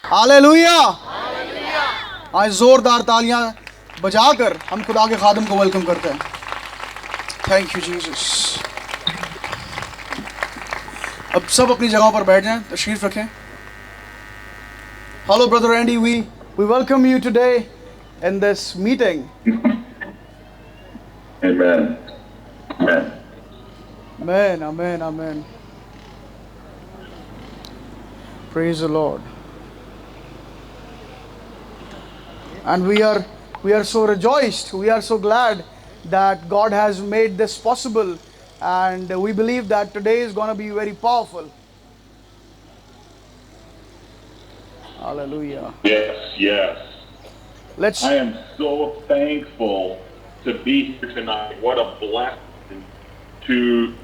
Hallelujah. आज जोरदार तालियां बजाकर हम खुदा के खादम को वेलकम करते हैं। Thank you Jesus. अब सब अपनी जगहों पर बैठ जाएं, तशरीफ रखें। Hello brother Andy, we welcome you today in this meeting. Amen. Amen. Amen, amen, amen. Praise the Lord. And we are so rejoiced, we are so glad that God has made this possible, and we believe that today is going to be very powerful. Hallelujah. Yes. I am so thankful to be here tonight. What a blessing to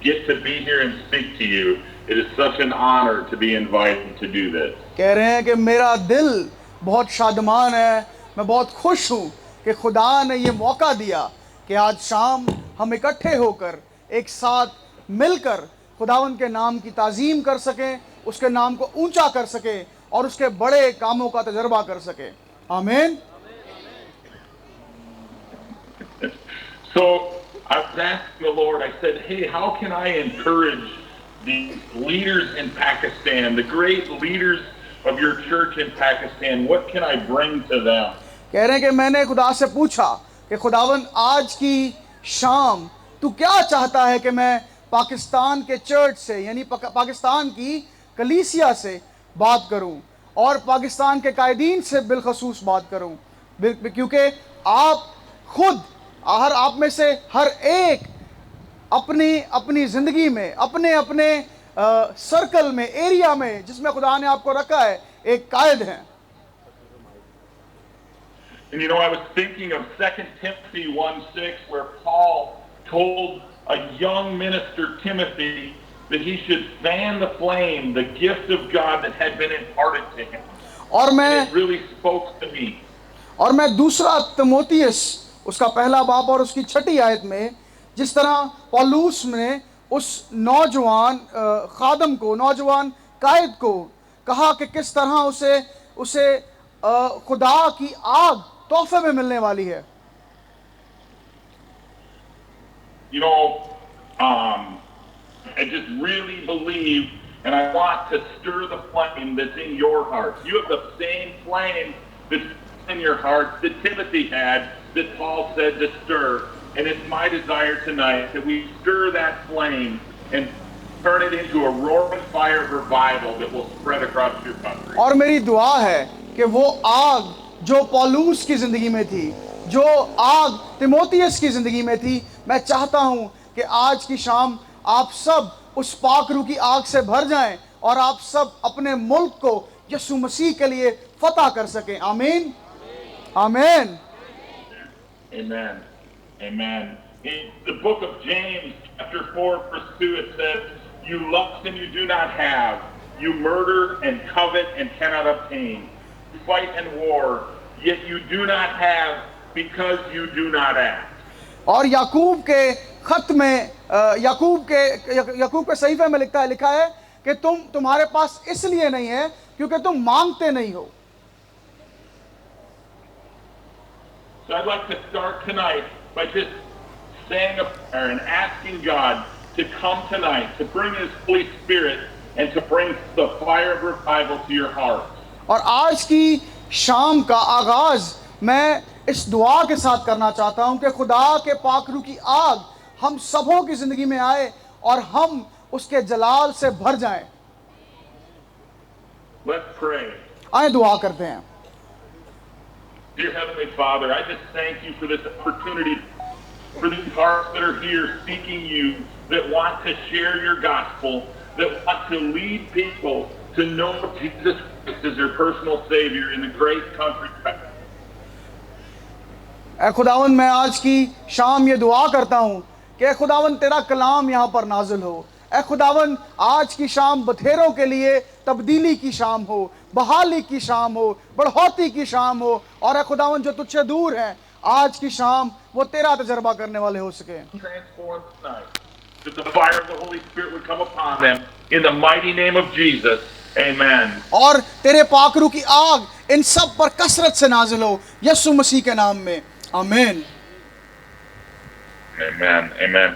get to be here and speak to you. It is such an honor to be invited to do this. कह रहे हैं कि मेरा दिल बहुत शादमान है, मैं बहुत खुश हूँ कि खुदा ने ये मौका दिया कि आज शाम हम इकट्ठे होकर एक साथ मिलकर खुदावंद के नाम की ताज़ीम कर सकें, उसके नाम को ऊंचा कर सकें और उसके बड़े कामों का तजर्बा कर सकें। आमीन। So I was asking the Lord, I said, hey, how can I encourage the leaders in Pakistan, the great leaders of your church in Pakistan? What can I bring to them? कह रहे हैं कि मैंने खुदा से पूछा कि खुदावन आज की शाम तू क्या चाहता है कि मैं पाकिस्तान के चर्च से यानी पाकिस्तान की कलीसिया से बात करूं और पाकिस्तान के कायदीन से बिलखसूस बात करूं, क्योंकि आप खुद आप में से हर एक अपनी ज़िंदगी में अपने सर्कल में, एरिया में जिसमें खुदा ने आपको रखा है, एक कायद हैं। And you know, I was thinking of 2 Timothy 1:6, where Paul told a young minister, Timothy, that he should fan the flame, the gift of God that had been imparted to him. And it really spoke to me. और मैं दूसरा तिमोथियस उसका पहला बाब और उसकी 6ठी आयत में जिस तरह पौलुस ने उस नौजवान खादम को, नौजवान कायद को कहा कि किस तरह उसे खुदा की आग तोहफे में मिलने वाली है। You know, I just really believe, and I want to stir the flame that's in your heart. You have the same flame that's in your heart that Timothy had, that Paul said to stir. And it's my desire tonight that we stir that flame and turn it into a roaring fire of revival that will spread across your country. और मेरी दुआ है कि वो आग जो पौलुस की ज़िंदगी में थी, जो आग तिमोथियस की ज़िंदगी में थी, मैं चाहता हूँ कि आज की शाम आप सब उस पाकरू की आग से भर जाएं और आप सब अपने मुल्क को यीशु मसीह के लिए फतह कर सकें। आमीन, आमीन। Amen. Amen. In the book of James, chapter 4, verse 2, it says, you lust and you do not have. You murder and covet and cannot obtain. You fight and war, yet you do not have because you do not act. और याकूब के खत में याकूब के सहीफे में लिखा है कि तुम्हारे पास इसलिए नहीं है क्योंकि तुम मांगते नहीं हो। So I'd like to start tonight by just saying a prayer and asking God to come tonight, to bring His Holy Spirit and to bring the fire of revival to your heart. और आज की शाम का आगाज मैं इस दुआ के साथ करना चाहता हूं कि खुदा के पाकरू की आग हम सबों की जिंदगी में आए और हम उसके जलाल से भर जाएं। Let's pray. आए दुआ करते हैं। Dear Heavenly Father, I just thank you for this opportunity, for these hearts that are here seeking you, that want to share your gospel, that want to lead people to know Jesus Christ as their personal Savior in the great country. ऐ खुदावन, मैं आज की शाम ये दुआ करता हूँ कि खुदावन तेरा कलाम यहाँ पर नाजिल हो। ऐ खुदावन, आज की शाम बथेरों के लिए तब्दीली की शाम हो, बहाली की शाम हो, बढ़ोतरी की शाम हो, और ऐ खुदावन जो तुझसे दूर हैं आज की शाम वो तेरा तजर्बा करने वाले हो सके। Transform tonight, that the fire of the Holy Spirit would come upon them in the mighty name of Jesus. Amen. और तेरे पाखरू की आग इन सब पर कसरत से नाजिल हो यीशु मसीह के नाम में, आमीन। Amen. Amen.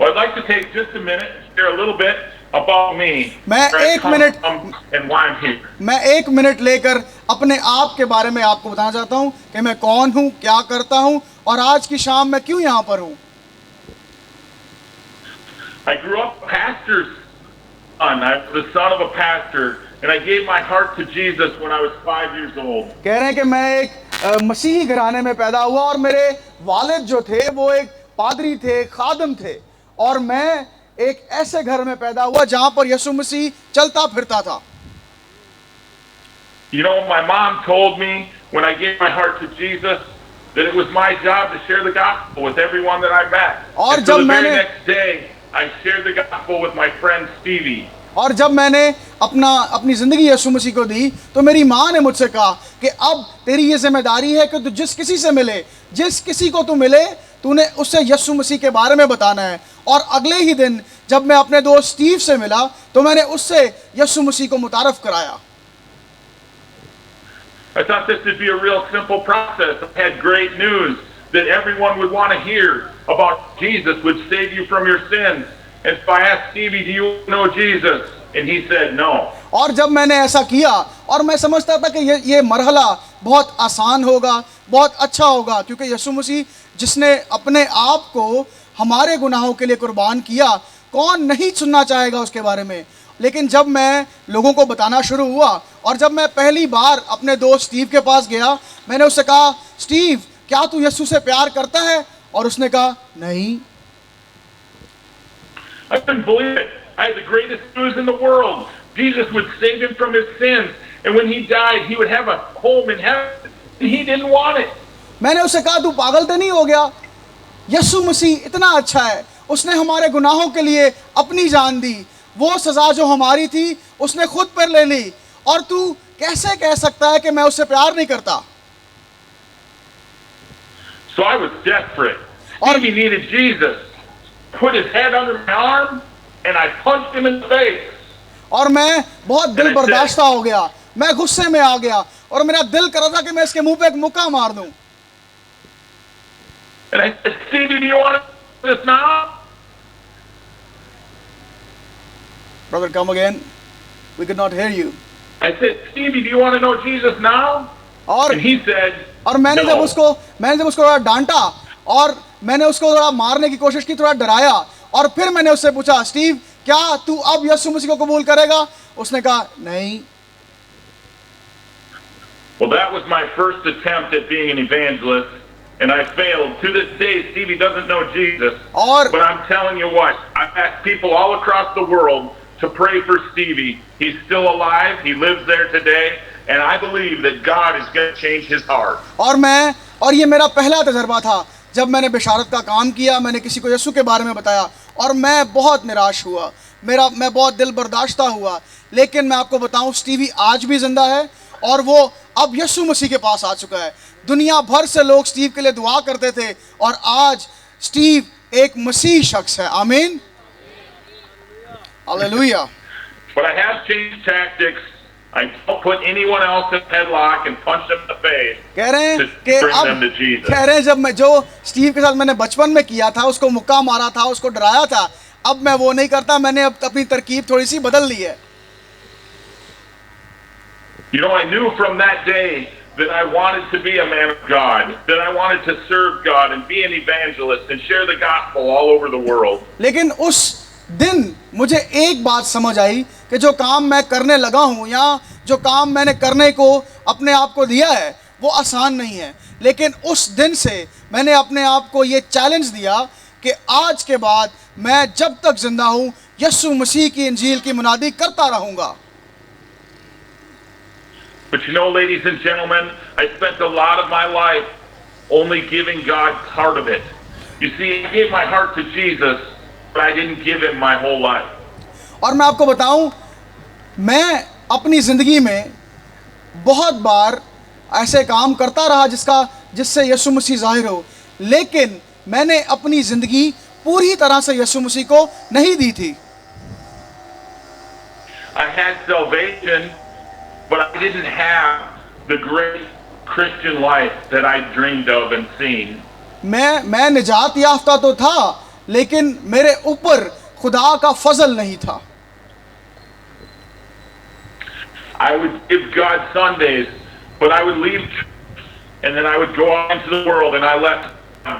Well, I'd like to take just a minute and share a little bit about me. मैं where I एक come minute- from and why I'm here. मैं 1 मिनट लेकर अपने आप के बारे में आपको बताना चाहता हूं कि मैं कौन हूं, क्या करता हूं और आज की शाम मैं क्यों यहां पर हूं। I grew up a pastor's son. I was the son of a pastor, and I gave my heart to Jesus when I was 5 years old. कह रहे हैं कि मैं एक मसीही घराने में पैदा हुआ और मेरे वालिद जो थे वो एक पादरी थे, खादम थे, और मैं एक ऐसे घर में पैदा हुआ जहां पर यीशु मसीह चलता फिरता था। You know, my mom told me when I gave my heart to Jesus that it was my job to share the gospel with everyone that I met. और And so जब the very मैंने- next day, I shared the gospel with my friend Stevie. और जब मैंने अपनी ज़िंदगी यीशु मसीह को दी तो मेरी माँ ने मुझसे कहा कि अब तेरी ये जिम्मेदारी है कि तू जिस किसी से मिले, जिस किसी को तू मिले, तूने उससे यीशु मसीह के बारे में बताना है। और अगले ही दिन जब मैं अपने दोस्त स्टीव से मिला तो मैंने उससे यीशु मसीह को मुतारफ कराया। I thought this would be a real simple process. I had great news that everyone would want to hear about Jesus would save you from your sins. And so I asked Stevie, do you know Jesus? And he said no. और जब मैंने ऐसा किया और मैं समझता था कि ये मरहला बहुत आसान होगा, बहुत अच्छा होगा, क्योंकि यीशु मसीह जिसने अपने आप को हमारे गुनाहों के लिए कुर्बान किया, कौन नहीं सुनना चाहेगा उसके बारे में। लेकिन जब मैं लोगों को बताना शुरू हुआ और जब मैं पहली बार अपने दोस्त स्टीव के पास गया, मैंने उससे कहा, स्टीव क्या तू यीशु से प्यार करता है? और उसने कहा नहीं। I couldn't believe it. I had the greatest news in the world. Jesus would save him from his sins. And when he died, he would have a home in heaven. And he didn't want it. मैंने उससे कहा तू पागल तो नहीं हो गया? यीशु मसीह इतना अच्छा है, उसने हमारे गुनाहों के लिए अपनी जान दी, वो सज़ा जो हमारी थी उसने खुद पर ले ली, और तू कैसे कह सकता है कि मैं उससे प्यार नहीं करता? So I was desperate. Or- Stevie needed Jesus. Put his head under my arm, and I punched him in the face. और मैं बहुत दिल बर्दाश्ता हो गया, मैं गुस्से में आ गया और मेरा दिल कर रहा था कि मैं इसके मुंह पे एक मुक्का मार दूं। And I said, Stevie, do you want this now? Brother, come again. We could not hear you. I said, Stevie, do you want to know Jesus now? और And he said, मैंने no. जब उसको थोड़ा डांटा और मैंने उसको थोड़ा मारने की कोशिश की, थोड़ा डराया, और फिर मैंने उससे पूछा, स्टीव क्या तू अब यीशु मसीह को कबूल करेगा? उसने कहा नहीं। Well, that was my first attempt at being an evangelist, and I failed. To this day, Stevie doesn't know Jesus. और But I'm telling you what, I've asked people all across the world to pray for Stevie. He's still alive. He lives there today. And I believe that God is going to change his heart. और ये मेरा पहला तजर्बा था जब मैंने बिशारत का काम किया, मैंने किसी को यीशु के बारे में बताया और मैं बहुत निराश हुआ, मैं बहुत दिल बर्दाश्ता हुआ। लेकिन मैं आपको बताऊं, स्टीवी आज भी जिंदा है और वो अब यीशु मसीह के पास आ चुका है। दुनिया भर से लोग स्टीव के लिए दुआ करते थे और आज स्टीव एक मसीह शख्स है। आमीन, hallelujah. But I have changed tactics. I don't put anyone else in headlock and punch them in the face. कह रहे हैं to कि bring अब them to Jesus. कह रहे हैं जब मैं जो स्टीव के साथ मैंने बचपन में किया था, उसको मुक्का मारा था, उसको डराया था, अब मैं वो नहीं करता। मैंने अब अपनी तरकीब थोड़ी सी बदल ली है। You know, I knew from that day that I wanted to be a man of God, that I wanted to serve God and be an evangelist and share the gospel all over the world. लेकिन उस दिन मुझे एक बात समझ आई कि जो काम मैं करने लगा हूँ या जो काम मैंने करने को अपने आप को दिया है वो आसान नहीं है। लेकिन उस दिन से मैंने अपने आप को ये चैलेंज दिया कि आज के बाद मैं जब तक जिंदा हूँ यीशु मसीह की इंजील की मुनादी करता रहूँगा। But you know, ladies and gentlemen, I spent a lot of my life only giving God part of it. You see, I gave my heart to Jesus, but I didn't give him my whole life. और मैं आपको बताऊं, मैं अपनी ज़िंदगी में बहुत बार ऐसे काम करता रहा जिससे यीशु मसीह ज़ाहिर हो, लेकिन मैंने अपनी ज़िंदगी पूरी तरह से यीशु मसीह को नहीं दी थी। I had salvation, but I didn't have the great Christian life that I dreamed of and seen. मैं निजात याफ्ता तो था, लेकिन मेरे ऊपर खुदा का फजल नहीं था। I would give God Sundays, but I would leave and then I would go out into the world, and I left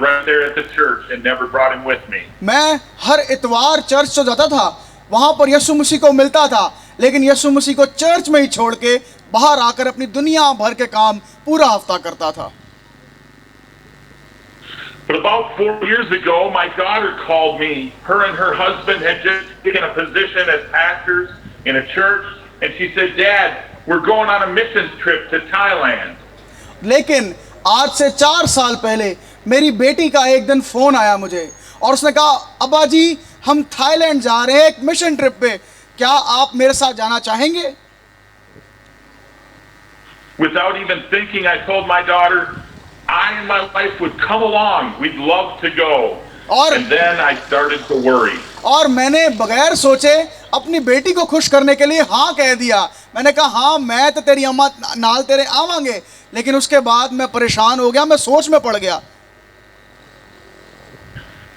right there at the church and never brought him with me. मैं हर इतवार church तो जाता था, वहां पर यीशु मसीह को मिलता था, लेकिन यीशु मसीह को चर्च में ही छोड़ के बाहर आकर अपनी दुनिया भर के काम पूरा हफ्ता करता था। But about 4 years ago, my daughter called me. Her and her husband had just taken a position as pastors in a church, and she said, "Dad, we're going on a missions trip to Thailand." लेकिन आज से 4 साल पहले मेरी बेटी का एक दिन फोन आया मुझे, और उसने कहा, अब्बा जी, हम थाईलैंड जा रहे हैं एक मिशन ट्रिप पे, क्या आप मेरे साथ जाना चाहेंगे? Without even thinking, I told my daughter, I and my wife would come along. We'd love to go. And then I started to worry. और मैंने बगैर सोचे अपनी बेटी को खुश करने के लिए हाँ कह दिया। मैंने कहा, हाँ, मैं तो तेरी अम्मा नाल तेरे आवांगे। लेकिन उसके बाद मैं परेशान हो गया, मैं सोच में पड़ गया।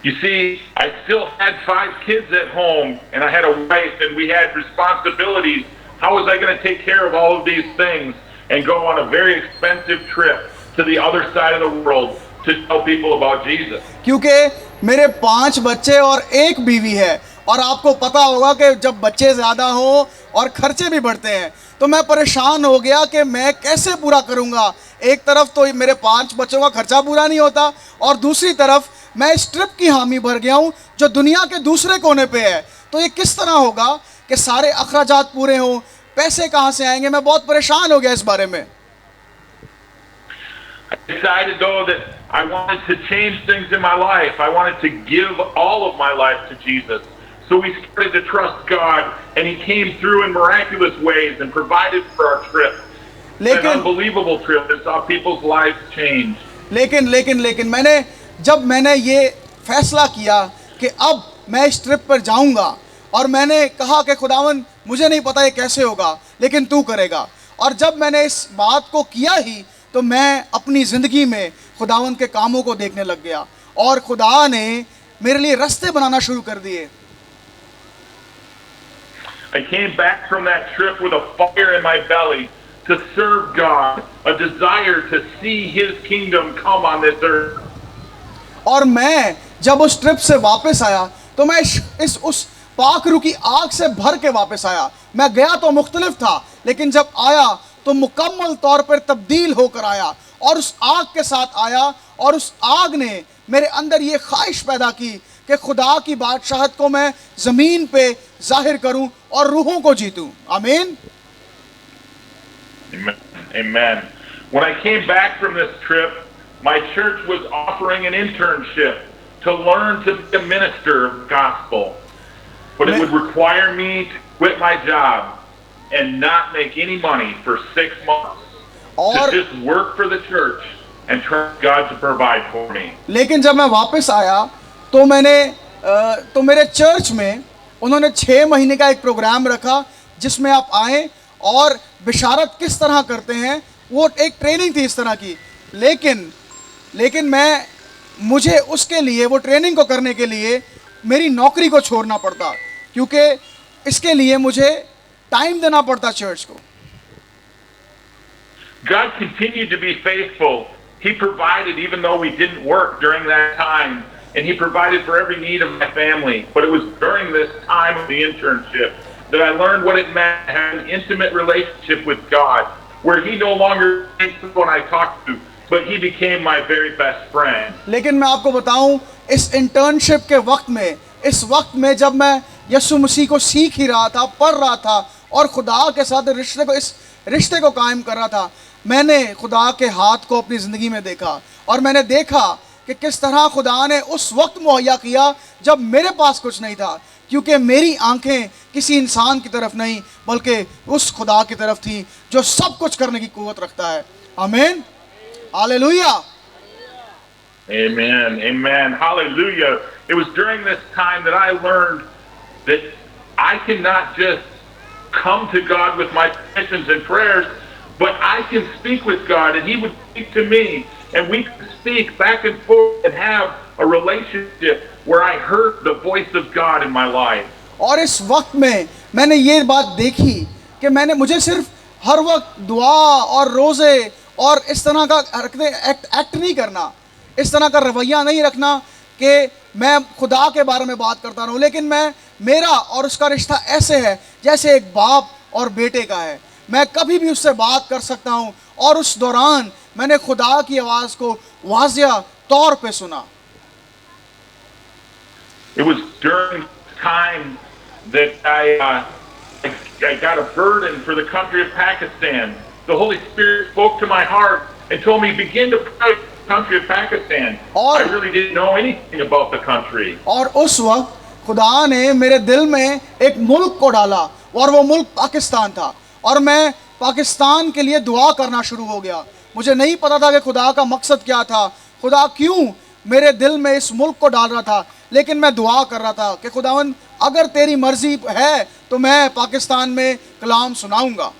You see, I still had 5 kids at home, and I had a wife, and we had responsibilities. How was I going to take care of all of these things and go on a very expensive trip to the other side of the world to tell people about Jesus? क्योंकि मेरे 5 बच्चे और 1 बीवी है, और आपको पता होगा कि जब बच्चे ज़्यादा हो और खर्चे भी बढ़ते हैं, तो मैं परेशान हो गया कि मैं कैसे पूरा करूंगा। एक तरफ तो मेरे 5 बच्चों का खर्चा पूरा नहीं होता, और दूसरी तरफ मैं इस ट्रिप की हामी भर गया हूँ जो दुनिया के दूसरे कोने पे है। तो ये किस तरह होगा कि सारे अखराजात पूरे हों, पैसे कहाँ से आएंगे? मैं बहुत परेशान हो गया इस बारे में। I decided though that I wanted to change things in my life. I wanted to give all of my life to Jesus. So we started to trust God, and He came through in miraculous ways and provided for our trip. An unbelievable trip that saw people's lives change. लेकिन जब मैंने ये फैसला किया कि अब मैं इस ट्रिप पर जाऊंगा, और मैंने कहा कि खुदावन, मुझे नहीं पता ये कैसे होगा, लेकिन तू करेगा। और जब मैंने इस बात को किया ही, तो मैं अपनी ज़िंदगी में खुदावन के कामों को देखने लग गया, और खुदा ने मेरे लिए रास्ते बनाना शुरू कर दिए। I came back from that trip with a fire in my belly to serve God, a desire to see His kingdom come on this earth. और मैं जब उस ट्रिप से वापस आया, तो मैं उस पाखरू की आग से भर के वापस आया। मैं गया तो मुख्तलिफ था, लेकिन जब आया तो मुकम्मल तौर पर तब्दील होकर आया, और उस आग के साथ आया, और उस आग ने मेरे अंदर ये ख्वाहिश पैदा की कि खुदा की बादशाहत को मैं ज़मीन पे जाहिर करूं और रूहों को जीतूं। आमीन। Amen. When I came back from this trip, my church was offering an internship to learn to be a minister of the gospel. But it would require me to quit my job and not make any money for 6 months to just work for the church and trust God to provide for me. लेकिन जब मैं वापस आया, तो मेरे church में उन्होंने 6 महीने का एक प्रोग्राम रखा, जिसमें आप आएँ और बिशारत किस तरह करते हैं, वो एक ट्रेनिंग थी इस तरह की। लेकिन मुझे उसके लिए, वो ट्रेनिंग को करने के लिए मेरी नौकरी को छोड़ना पड़ता, क्योंकि इसके लिए मुझे टाइम देना पड़ता चर्च को। God continued to be faithful. He provided even though we didn't work during that time, and He provided for every need of my family. But it was during this time of the internship that I learned what it meant to have an intimate relationship with God, where He no longer is someone I talk to, but He became my very best friend. लेकिन मैं आपको बताऊं, इस internship के वक्त में, इस वक्त में जब मैं यीशु मसीह को सीख ही रहा था, पढ़ रहा था, और खुदा के साथ इस रिश्ते को कायम कर रहा था, मैंने खुदा के हाथ को अपनी ज़िंदगी में देखा, और मैंने देखा कि किस तरह खुदा ने उस वक्त मुहैया किया जब मेरे पास कुछ नहीं था, क्योंकि मेरी आंखें किसी इंसान की तरफ नहीं, बल्कि उस खुदा की तरफ थी जो सब कुछ करने की कुव्वत रखता है। आमीन, hallelujah. Amen, amen, hallelujah. It was during this time that I learned that I cannot just come to God with my petitions and prayers, but I can speak with God and He would speak to me, and we could speak back and forth and have a relationship where I heard the voice of God in my life. और इस वक्त में मैंने ये बात देखी कि मुझे सिर्फ हर वक्त दुआ और रोज़े और इस तरह का एक्ट नहीं करना, इस तरह का रवैया नहीं रखना कि मैं खुदा के बारे में बात करता रहूं, लेकिन मेरा और उसका रिश्ता ऐसे है जैसे एक बाप और बेटे का है। मैं कभी भी उससे बात कर सकता हूं, और उस दौरान मैंने खुदा की आवाज़ को वाज़िया तौर पे सुना। It was during time that I got a burden for the country of Pakistan. The Holy Spirit spoke to my heart and told me, begin to pray for the country of Pakistan. I really didn't know anything about the country. और उस वक्त खुदा ने मेरे दिल में एक मुल्क को डाला, और वो मुल्क पाकिस्तान था, और मैं पाकिस्तान के लिए दुआ करना शुरू हो गया। मुझे नहीं पता था कि खुदा का मकसद क्या था, खुदा क्यों मेरे दिल में इस मुल्क को डाल रहा था, लेकिन मैं दुआ कर रहा था कि खुदावन अगर तेरी मर्जी है तो मैं पाकिस्तान में कलाम सुनाऊंगा।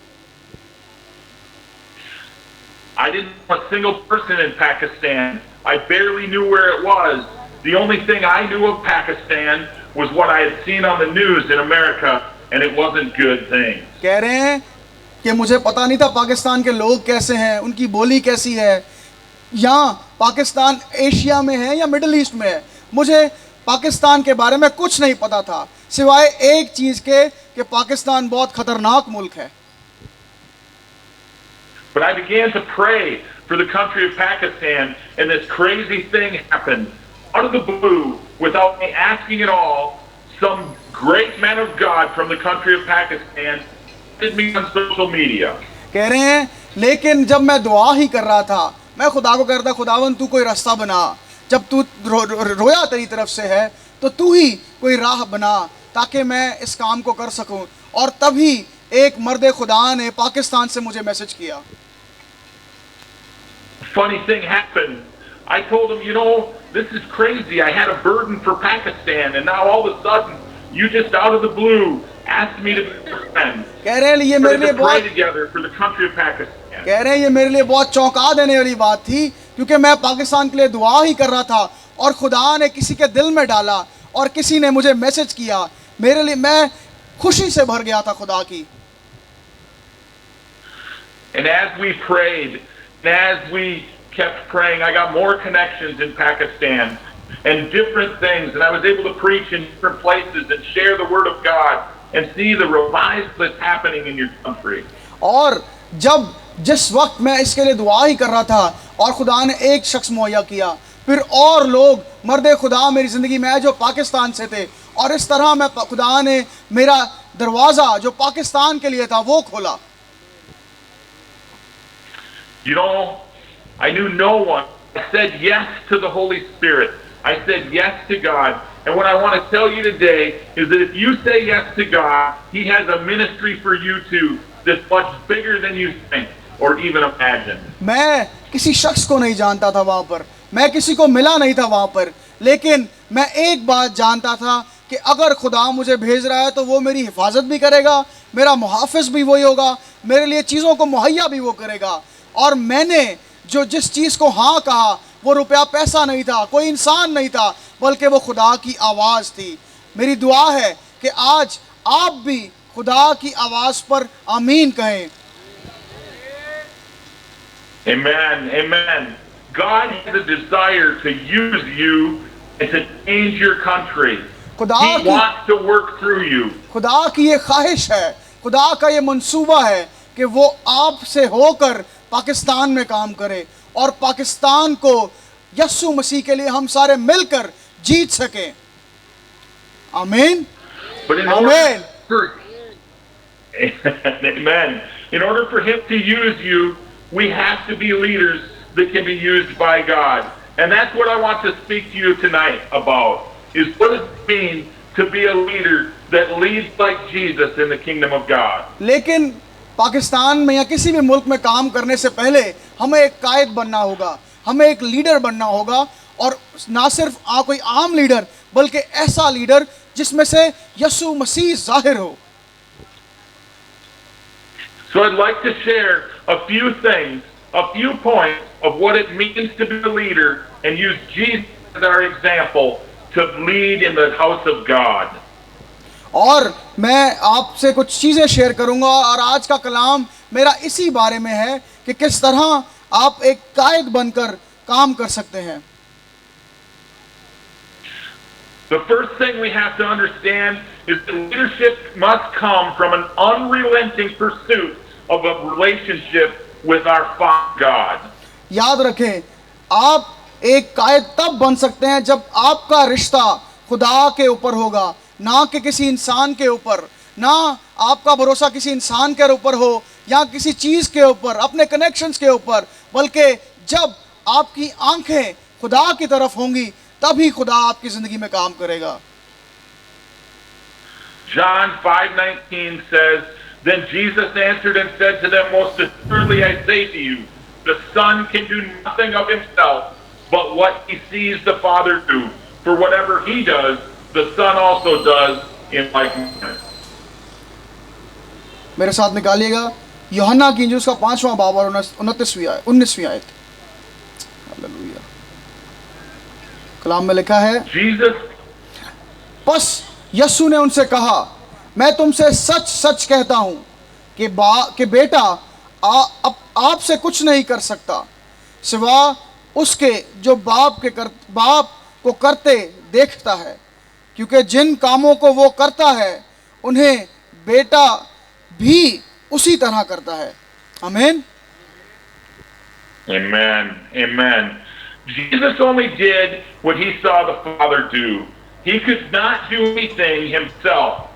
I didn't know a single person in Pakistan. I barely knew where it was. The only thing I knew of Pakistan was what I had seen on the news in America, and it wasn't good things. कह रहे हैं कि मुझे पता नहीं था पाकिस्तान के लोग कैसे हैं, उनकी बोली कैसी है, या पाकिस्तान एशिया में है या मिडिल ईस्ट में है। मुझे पाकिस्तान के बारे में कुछ नहीं पता था, सिवाय एक चीज़ के कि पाकिस्तान बहुत ख़तरनाक मुल्क है। But I began to pray for the country of Pakistan, and this crazy thing happened out of the blue, without me asking at all. Some great man of God from the country of Pakistan did me on social media. कह रहे हैं लेकिन जब मैं दुआ ही कर रहा था, मैं खुदा को कह रहा था, खुदावन तू कोई रास्ता बना, जब तू रोया तेरी तरफ से है तो तू ही कोई राह बना ताकि मैं इस काम को कर सकूं। और तभी एक मर्द खुदा ने पाकिस्तान से मुझे मैसेज किया। Funny thing happened. I told him, you know, this is crazy. I had a burden for Pakistan, and now all of a sudden, you just out of the blue asked me to be your friend. कह रहे हैं ये मेरे लिए pray बहुत together for the country of Pakistan. कह रहे हैं ये मेरे लिए बहुत चौंका देने वाली बात थी, क्योंकि मैं पाकिस्तान के लिए दुआ ही कर रहा था और खुदा ने किसी के दिल में डाला और किसी ने मुझे मैसेज किया। मेरे लिए मैं खुशी से भर गया था खुदा की। And as we prayed, and as we kept praying, I got more connections in Pakistan and different things, and I was able to preach in different places and share the word of God and see the revival that's happening in your country. और जब जिस वक्त मैं इसके लिए दुआ ही कर रहा था और खुदा ने एक शख्स मुहैया किया, फिर और लोग मर्द खुदा मेरी ज़िंदगी में आए जो पाकिस्तान से थे, और इस तरह मैं खुदा ने मेरा दरवाज़ा जो पाकिस्तान के लिए था वो खोला। You know, I knew no one. I said yes to the Holy Spirit. I said yes to God. And what I want to tell you today is that if you say yes to God, He has a ministry for you too that's much bigger than you think or even imagine. मैं किसी शख्स को नहीं जानता था वहाँ पर, मैं किसी को मिला नहीं था वहाँ पर, लेकिन मैं एक बात जानता था कि अगर खुदा मुझे भेज रहा है तो वो मेरी हिफाजत भी करेगा, मेरा मुहाफ़िज़ भी वही होगा, मेरे लिए चीज़ों को मुहैया भी वो करेगा। और मैंने जो जिस चीज़ को हाँ कहा वो रुपया पैसा नहीं था, कोई इंसान नहीं था, बल्कि वो खुदा की आवाज़ थी। मेरी दुआ है कि आज आप भी खुदा की आवाज़ पर आमीन कहें। Amen, amen. God has a desire to use you and to change your country. He wants to work through you. खुदा की ये ख्वाहिश है, खुदा का ये मंसूबा है कि वो आपसे होकर पाकिस्तान में काम करे और पाकिस्तान को यस्सु मसीह के लिए हम सारे मिलकर जीत सकें। आमीन, आमीन। Amen. In order for Him to use you, we have to be leaders that can be used by God. And that's what I want to speak to you tonight about, is what does it mean to be a leader that leads like Jesus in the kingdom of God. लेकिन पाकिस्तान में या किसी भी मुल्क में काम करने से पहले हमें एक कायद बनना होगा, हमें एक लीडर बनना होगा, और ना सिर्फ कोई आम लीडर बल्कि ऐसा लीडर जिसमें से यीशु मसीह जाहिर हो। So I'd like to share a few things, a few points of what it means to be a leader and use Jesus as our example to lead in the house of God. और मैं आपसे कुछ चीज़ें share करूंगा, और आज का कलाम मेरा इसी बारे में है कि किस तरह आप एक कायद बनकर काम कर सकते हैं। The first thing we have to understand is that leadership must come from an unrelenting pursuit of a relationship with our Father God. याद रखें, आप एक कायद तब बन सकते हैं जब आपका रिश्ता खुदा के ऊपर होगा, ना कि किसी इंसान के ऊपर। ना आपका भरोसा किसी इंसान के ऊपर हो या किसी चीज़ के ऊपर, अपने कनेक्शंस के ऊपर, बल्कि जब आपकी आंखें खुदा की तरफ होंगी तभी खुदा आपकी ज़िंदगी में काम करेगा। John 5:19 says, Then Jesus answered and said to them, Most assuredly I say to you, the Son can do nothing of himself, but what he sees the Father do. For whatever he does, the Son also does in like manner. मेरे साथ निकालिएगा यूहन्ना की इंजील उसका 5वां बाब और 19वीं आयत। हालेलुया। कलाम में लिखा है, Jesus बस यीशु ने उनसे कहा, मैं तुमसे सच सच कहता हूँ कि बेटा आपसे कुछ नहीं कर सकता सिवा उसके जो बाप को करते देखता है, क्योंकि जिन कामों को वो करता है उन्हें बेटा भी उसी तरह करता है। आमीन। Amen. Amen. Jesus only did what he saw the Father do. He could not do anything himself.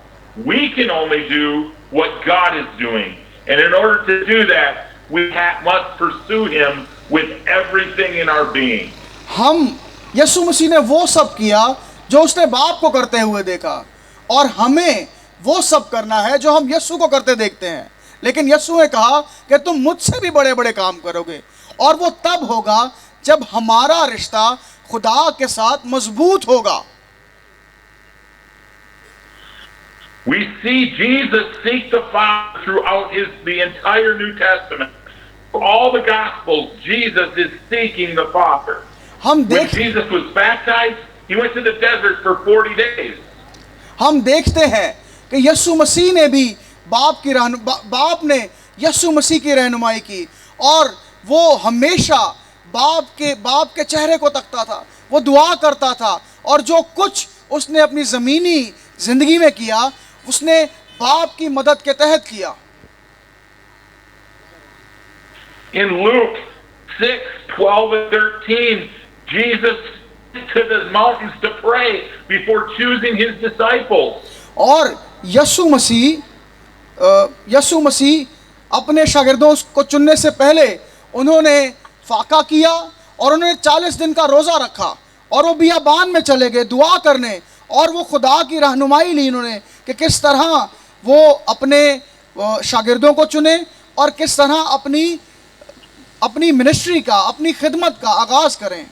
We can only do what God is doing. And in order to do that, we must pursue him with everything in our being. हम यीशु मसीह ने वो सब किया जो उसने बाप को करते हुए देखा, और हमें वो सब करना है जो हम यीशु को करते देखते हैं। लेकिन यीशु ने कहा कि तुम मुझसे भी बड़े बड़े काम करोगे, और वो तब होगा जब हमारा रिश्ता खुदा के साथ मजबूत होगा। We see Jesus seek the Father throughout the entire New Testament. For all the Gospels, Jesus is seeking the Father. When Jesus was baptized, he went to the desert for 40 days. हम देखते हैं कि यीशु मसीह ने भी बाप ने यीशु मसीह की रहनुमाई की, और वो हमेशा बाप के चेहरे को तकता था, वो दुआ करता था, और जो कुछ उसने अपनी ज़मीनी ज़िंदगी में किया उसने बाप की मदद के तहत किया। In Luke 6:12 and 13, Jesus went to the mountains to pray before choosing his disciples. और यीशु मसीह अपने शागिर्दों को चुनने से पहले उन्होंने फाका किया, और उन्होंने 40 दिन का रोज़ा रखा, और वो बियाबान में चले गए दुआ करने, और वो खुदा की रहनुमाई ली इन्होंने कि किस तरह वो अपने शागिर्दों को चुने और किस तरह अपनी मिनिस्ट्री का, अपनी खिदमत का आगाज करें।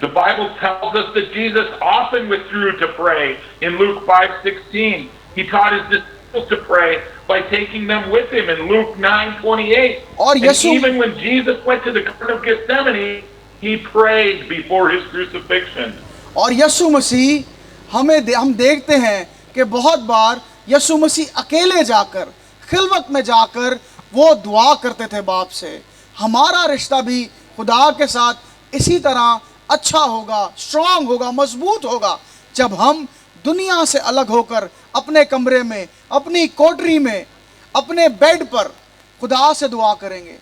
The Bible tells us that Jesus often withdrew to pray. In Luke 5:16, he taught his disciples to pray by taking them with him in Luke 9:28. And even when Jesus went to the Garden of Gethsemane, he prayed before his crucifixion. और यीशु मसीह हम देखते हैं कि बहुत बार यीशु मसीह अकेले जाकर, खिलवत में जाकर वो दुआ करते थे बाप से। हमारा रिश्ता भी खुदा के साथ इसी तरह अच्छा होगा, स्ट्रांग होगा, मजबूत होगा, जब हम दुनिया से अलग होकर अपने कमरे में, अपनी कोठरी में, अपने बेड पर खुदा से दुआ करेंगे,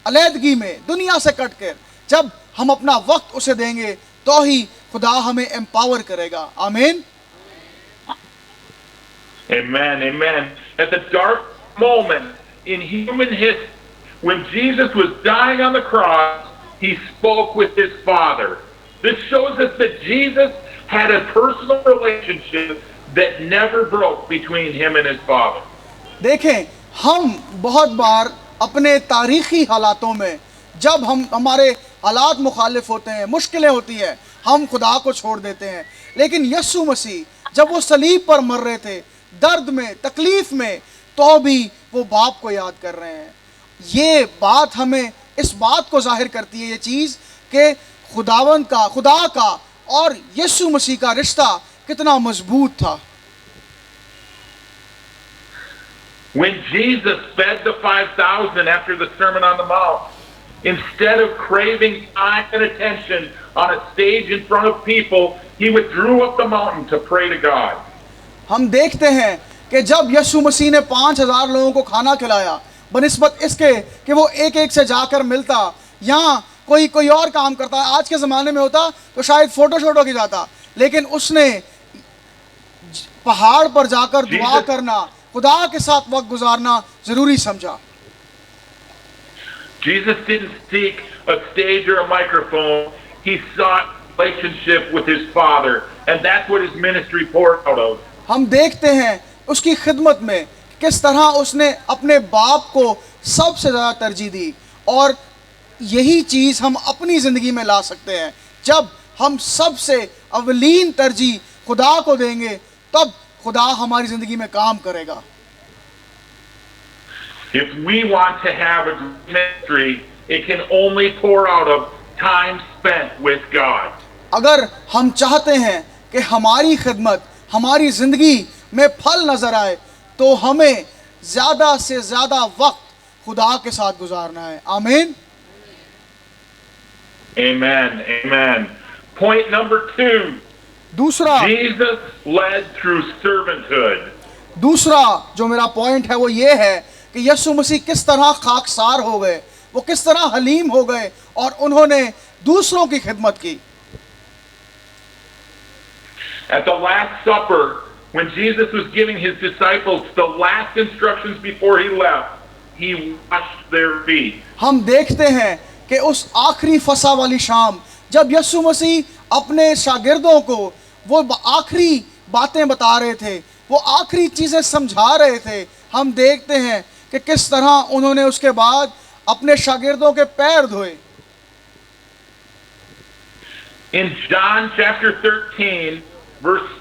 अलैदगी में, दुनिया से कटकर। जब हम अपना वक्त उसे देंगे तो ही खुदा हमें एम्पावर करेगा। आमीन। Amen, amen. At the dark moment in human history, when Jesus was dying on the cross, he spoke with his Father. This shows us that Jesus had a personal relationship that never broke between him and his Father. देखें, हम बहुत बार अपने तारीखी हालातों में, जब हमारे हालात मुखालिफ होते हैं, मुश्किलें होती हैं, हम खुदा को छोड़ देते हैं। लेकिन यीशु मसीह जब वो सलीब पर मर रहे थे, दर्द में, तकलीफ में, तो भी वो बाप को याद कर रहे हैं। ये बात हमें इस बात को जाहिर करती है, ये चीज़, कि खुदा का और यीशु मसीह का रिश्ता कितना मजबूत था। When Jesus fed the 5,000 after the Sermon on the Mount, instead of craving time and attention on a stage in front of people, he withdrew up the mountain to pray to God. हम देखते हैं कि जब यीशु मसीह ने 5,000 लोगों को खाना खिलाया, बनिस्बत इसके कि वो एक एक से जाकर मिलता, या कोई और काम करता है, आज के ज़माने में होता तो शायद फ़ोटो की जाता, लेकिन उसने पहाड़ पर जाकर दुआ करना, खुदा के साथ वक्त गुजारना ज़रूरी समझा। Jesus didn't seek a stage or a microphone. He sought relationship with his Father, and that's what his ministry poured out of. हम देखते हैं उसकी खिदमत में किस तरह उसने अपने बाप को सबसे ज़्यादा तरजीह दी, और यही चीज़ हम अपनी ज़िंदगी में ला सकते हैं। जब हम सबसे अवलीन तरजीह खुदा को देंगे, तब खुदा हमारी ज़िंदगी में काम करेगा। If we want to have a ministry, it can only pour out of time spent with God. अगर हम चाहते हैं कि हमारी खिदमत, हमारी ज़िंदगी में फल नज़र आए, तो हमें ज़्यादा से ज़्यादा वक्त खुदा के साथ गुजारना है। आमीन। Amen. Amen. Point number 2. दूसरा Jesus led through servanthood. दूसरा जो मेरा पॉइंट है वो ये है कि यीशु मसीह किस तरह खाकसार हो गए, वो किस तरह हलीम हो गए और उन्होंने दूसरों की खिदमत की। At the Last Supper, when Jesus was giving his disciples the last instructions before he left, he washed their feet. हम देखते हैं कि उस आखिरी फसा वाली शाम, जब यीशु मसीह अपने शागिर्दों को वो आखिरी बातें बता रहे थे, वो आखिरी चीज़ें समझा रहे थे, हम देखते हैं कि किस तरह उन्होंने उसके बाद अपने शागिर्दों के पैर धोए। In John chapter 13,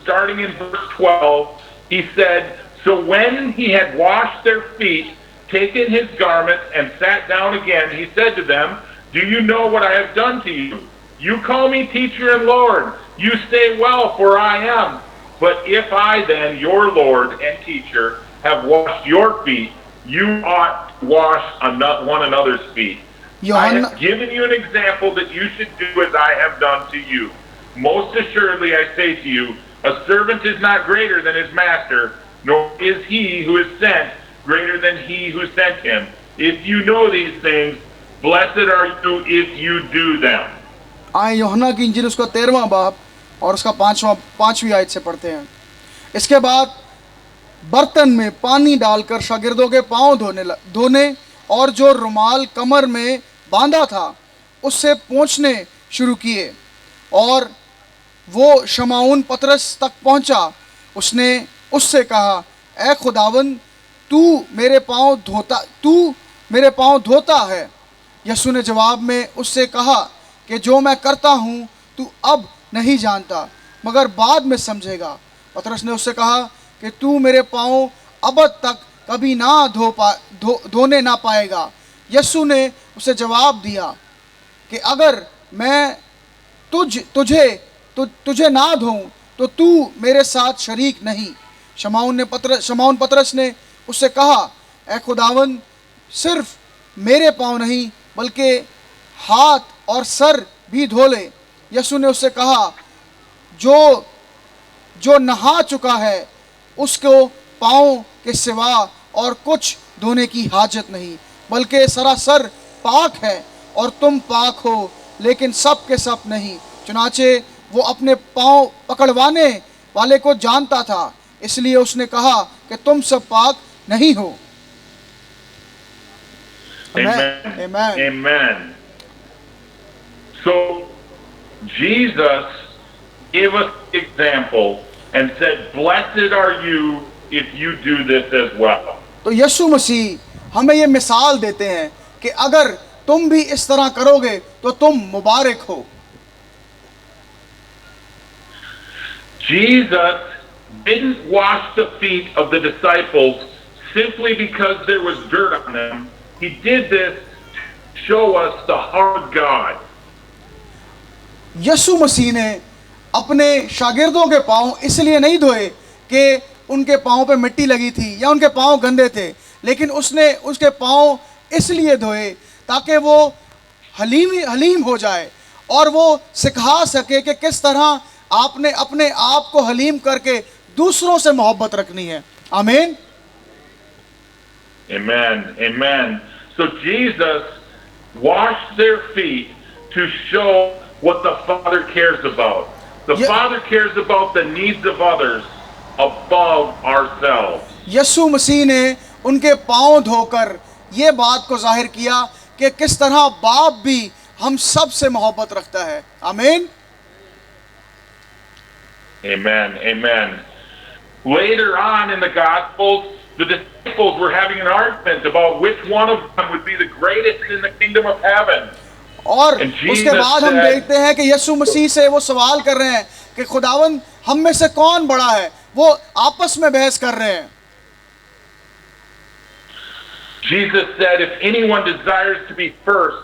starting in verse 12, he said, "So when he had washed their feet, taken his garment, and sat down again, he said to them, 'Do you know what I have done to you? You call me teacher and Lord. You say, well, for I am. But if I then, your Lord and teacher, have washed your feet, you ought to wash one another's feet. I have given you an example that you should do as I have done to you. Most assuredly I say to you, a servant is not greater than his master, nor is he who is sent greater than he who sent him. If you know these things, blessed are you if you do them." आए यूहन्ना की इंजील उसका 13वां बाब और उसका 5वीं आयत से पढ़ते हैं। इसके बाद बर्तन में पानी डालकर शागिर्दों के पाँव धोने और जो रुमाल कमर में बांधा था उससे पोंछने शुरू किए, और वो शमाउन पतरस तक पहुंचा। उसने उससे कहा, ए खुदावन, तू मेरे पाँव धोता है। यीशु ने जवाब में उससे कहा कि जो मैं करता हूँ तू अब नहीं जानता, मगर बाद में समझेगा। पतरस ने उससे कहा कि तू मेरे पाँव अब तक कभी ना धोने ना पाएगा। यीशु ने उसे जवाब दिया कि अगर मैं तुझे ना धोऊं तो तू मेरे साथ शरीक नहीं। शमाउन पतरस ने उससे कहा, ए खुदावन, सिर्फ मेरे पाँव नहीं बल्कि हाथ और सर भी धो ले। यीशु ने उससे कहा, जो नहा चुका है उसको पाँव के सिवा और कुछ धोने की हाजत नहीं, बल्कि सरासर पाक है, और तुम पाक हो, लेकिन सब के सब नहीं। चुनाचे वो अपने पाँव पकड़वाने वाले को जानता था, इसलिए उसने कहा कि तुम सब पाक नहीं हो। Amen. Amen. Amen. So Jesus gave us the example and said, "Blessed are you if you do this as well." तो यीशु मसीह हमें ये मिसाल देते हैं कि अगर तुम भी इस तरह करोगे तो तुम मुबारक हो। Jesus didn't wash the feet of the disciples simply because there was dirt on them. He did this to show us the heart of God. यीशु मसीह ने अपने शागिर्दों के पांव इसलिए नहीं धोए कि उनके पांव पे मिट्टी लगी थी या उनके पांव गंदे थे, लेकिन उसने उसके पांव इसलिए धोए ताकि वो हलीम हो जाए और वो सिखा सके कि किस तरह आपने अपने आप को हलीम करके दूसरों से मोहब्बत रखनी है। आमीन। Amen. Amen. So Jesus washed their feet to show what the Father cares about. The Father cares about the needs of others above ourselves. यीशु मसीह ने उनके पांव धोकर ये बात को जाहिर किया कि किस तरह बाप भी हम सब से मोहब्बत रखता है। आमीन। Amen. Amen. Later on in the Gospels, the disciples were having an argument about which one of them would be the greatest in the kingdom of heaven. और उसके बाद हम देखते हैं कि यीशु मसीह से वो सवाल कर रहे हैं कि खुदावन हम में से कौन बड़ा है। वो आपस में बहस कर रहे हैं। Jesus said, if anyone desires to be first,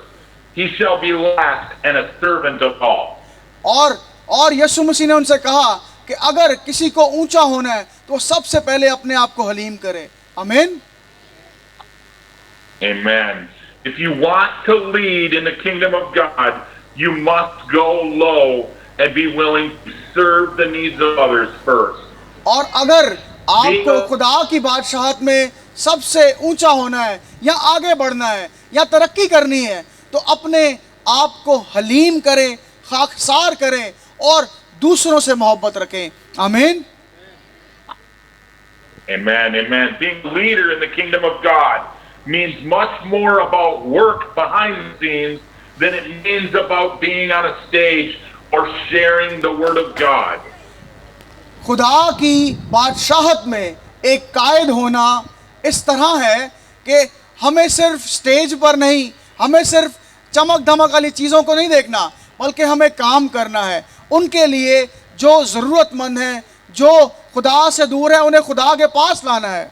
he shall be last and a servant of all. और यीशु मसीह ने उनसे कहा कि अगर किसी को ऊंचा होना है तो सबसे पहले अपने आप को हलीम करे। आमीन। Amen. If you want to lead in the kingdom of God, you must go low and be willing to serve the needs of others first. और अगर आपको खुदा की बादशाहत में सबसे ऊंचा होना है या आगे बढ़ना है या तरक्की करनी है तो अपने आप को हलीम करें, खाकसार करें और दूसरों से मोहब्बत रखें। आमीन। Amen. Amen. Being a leader in the kingdom of God means much more about work behind the scenes than it means about being on a stage or sharing the word of God. खुदा की बादशाहत में एक कायद होना इस तरह है कि हमें सिर्फ स्टेज पर नहीं, हमें सिर्फ चमक धमक वाली चीज़ों को नहीं देखना, बल्कि हमें काम करना है उनके लिए जो ज़रूरतमंद हैं, जो खुदा से दूर है, उन्हें खुदा के पास लाना है।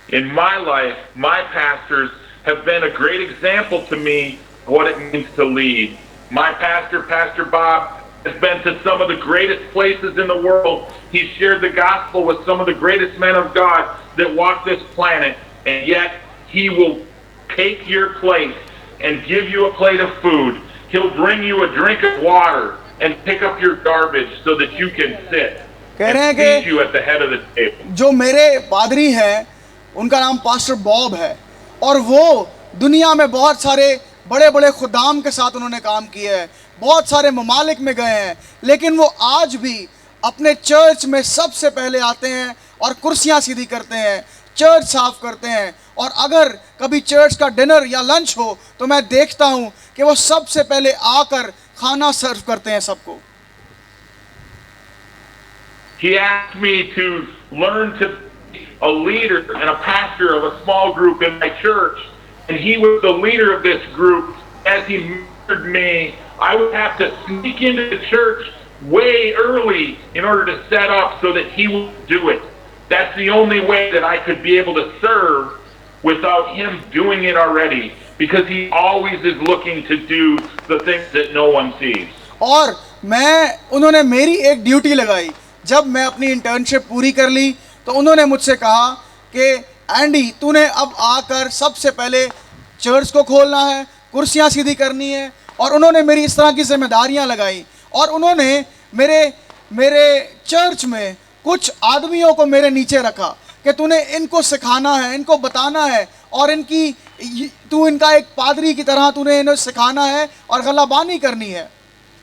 In my life, my pastors have been a great example to me of what it means to lead. My pastor, Pastor Bob, has been to some of the greatest places in the world. He's shared the gospel with some of the greatest men of God that walk this planet, and yet he will take your place and give you a plate of food. He'll bring you a drink of water and pick up your garbage so that you can sit and feed you at the head of the table. जो मेरे पादरी हैं उनका नाम pastor Bob है और वो दुनिया में बहुत सारे बड़े बड़े खुदाम के साथ उन्होंने काम किया है, बहुत सारे ममालिक में गए हैं, लेकिन वो आज भी अपने चर्च में सबसे पहले आते हैं और कुर्सियां सीधी करते हैं, चर्च साफ करते हैं। और अगर कभी चर्च का डिनर या लंच हो तो मैं देखता हूं कि वो सबसे पहले आकर खाना सर्व करते हैं सबको। He asked me to learn to be a leader and a pastor of a small group in my church, and he was the leader of this group. As he mentored me, I would have to sneak into the church way early in order to set up so that he would do it. That's the only way that I could be able to serve without him doing it already, because he always is looking to do the things that no one sees. और उन्होंने मेरी एक duty लगाई। जब मैं अपनी internship पूरी कर ली तो उन्होंने मुझसे कहा कि एंडी तूने अब आकर सबसे पहले चर्च को खोलना है, कुर्सियां सीधी करनी है। और उन्होंने मेरी इस तरह की जिम्मेदारियां लगाई और उन्होंने मेरे चर्च में कुछ आदमियों को मेरे नीचे रखा कि तूने इनको सिखाना है, इनको बताना है और तू इनका एक पादरी की तरह तूने इन्हें सिखाना है और गलाबानी करनी है।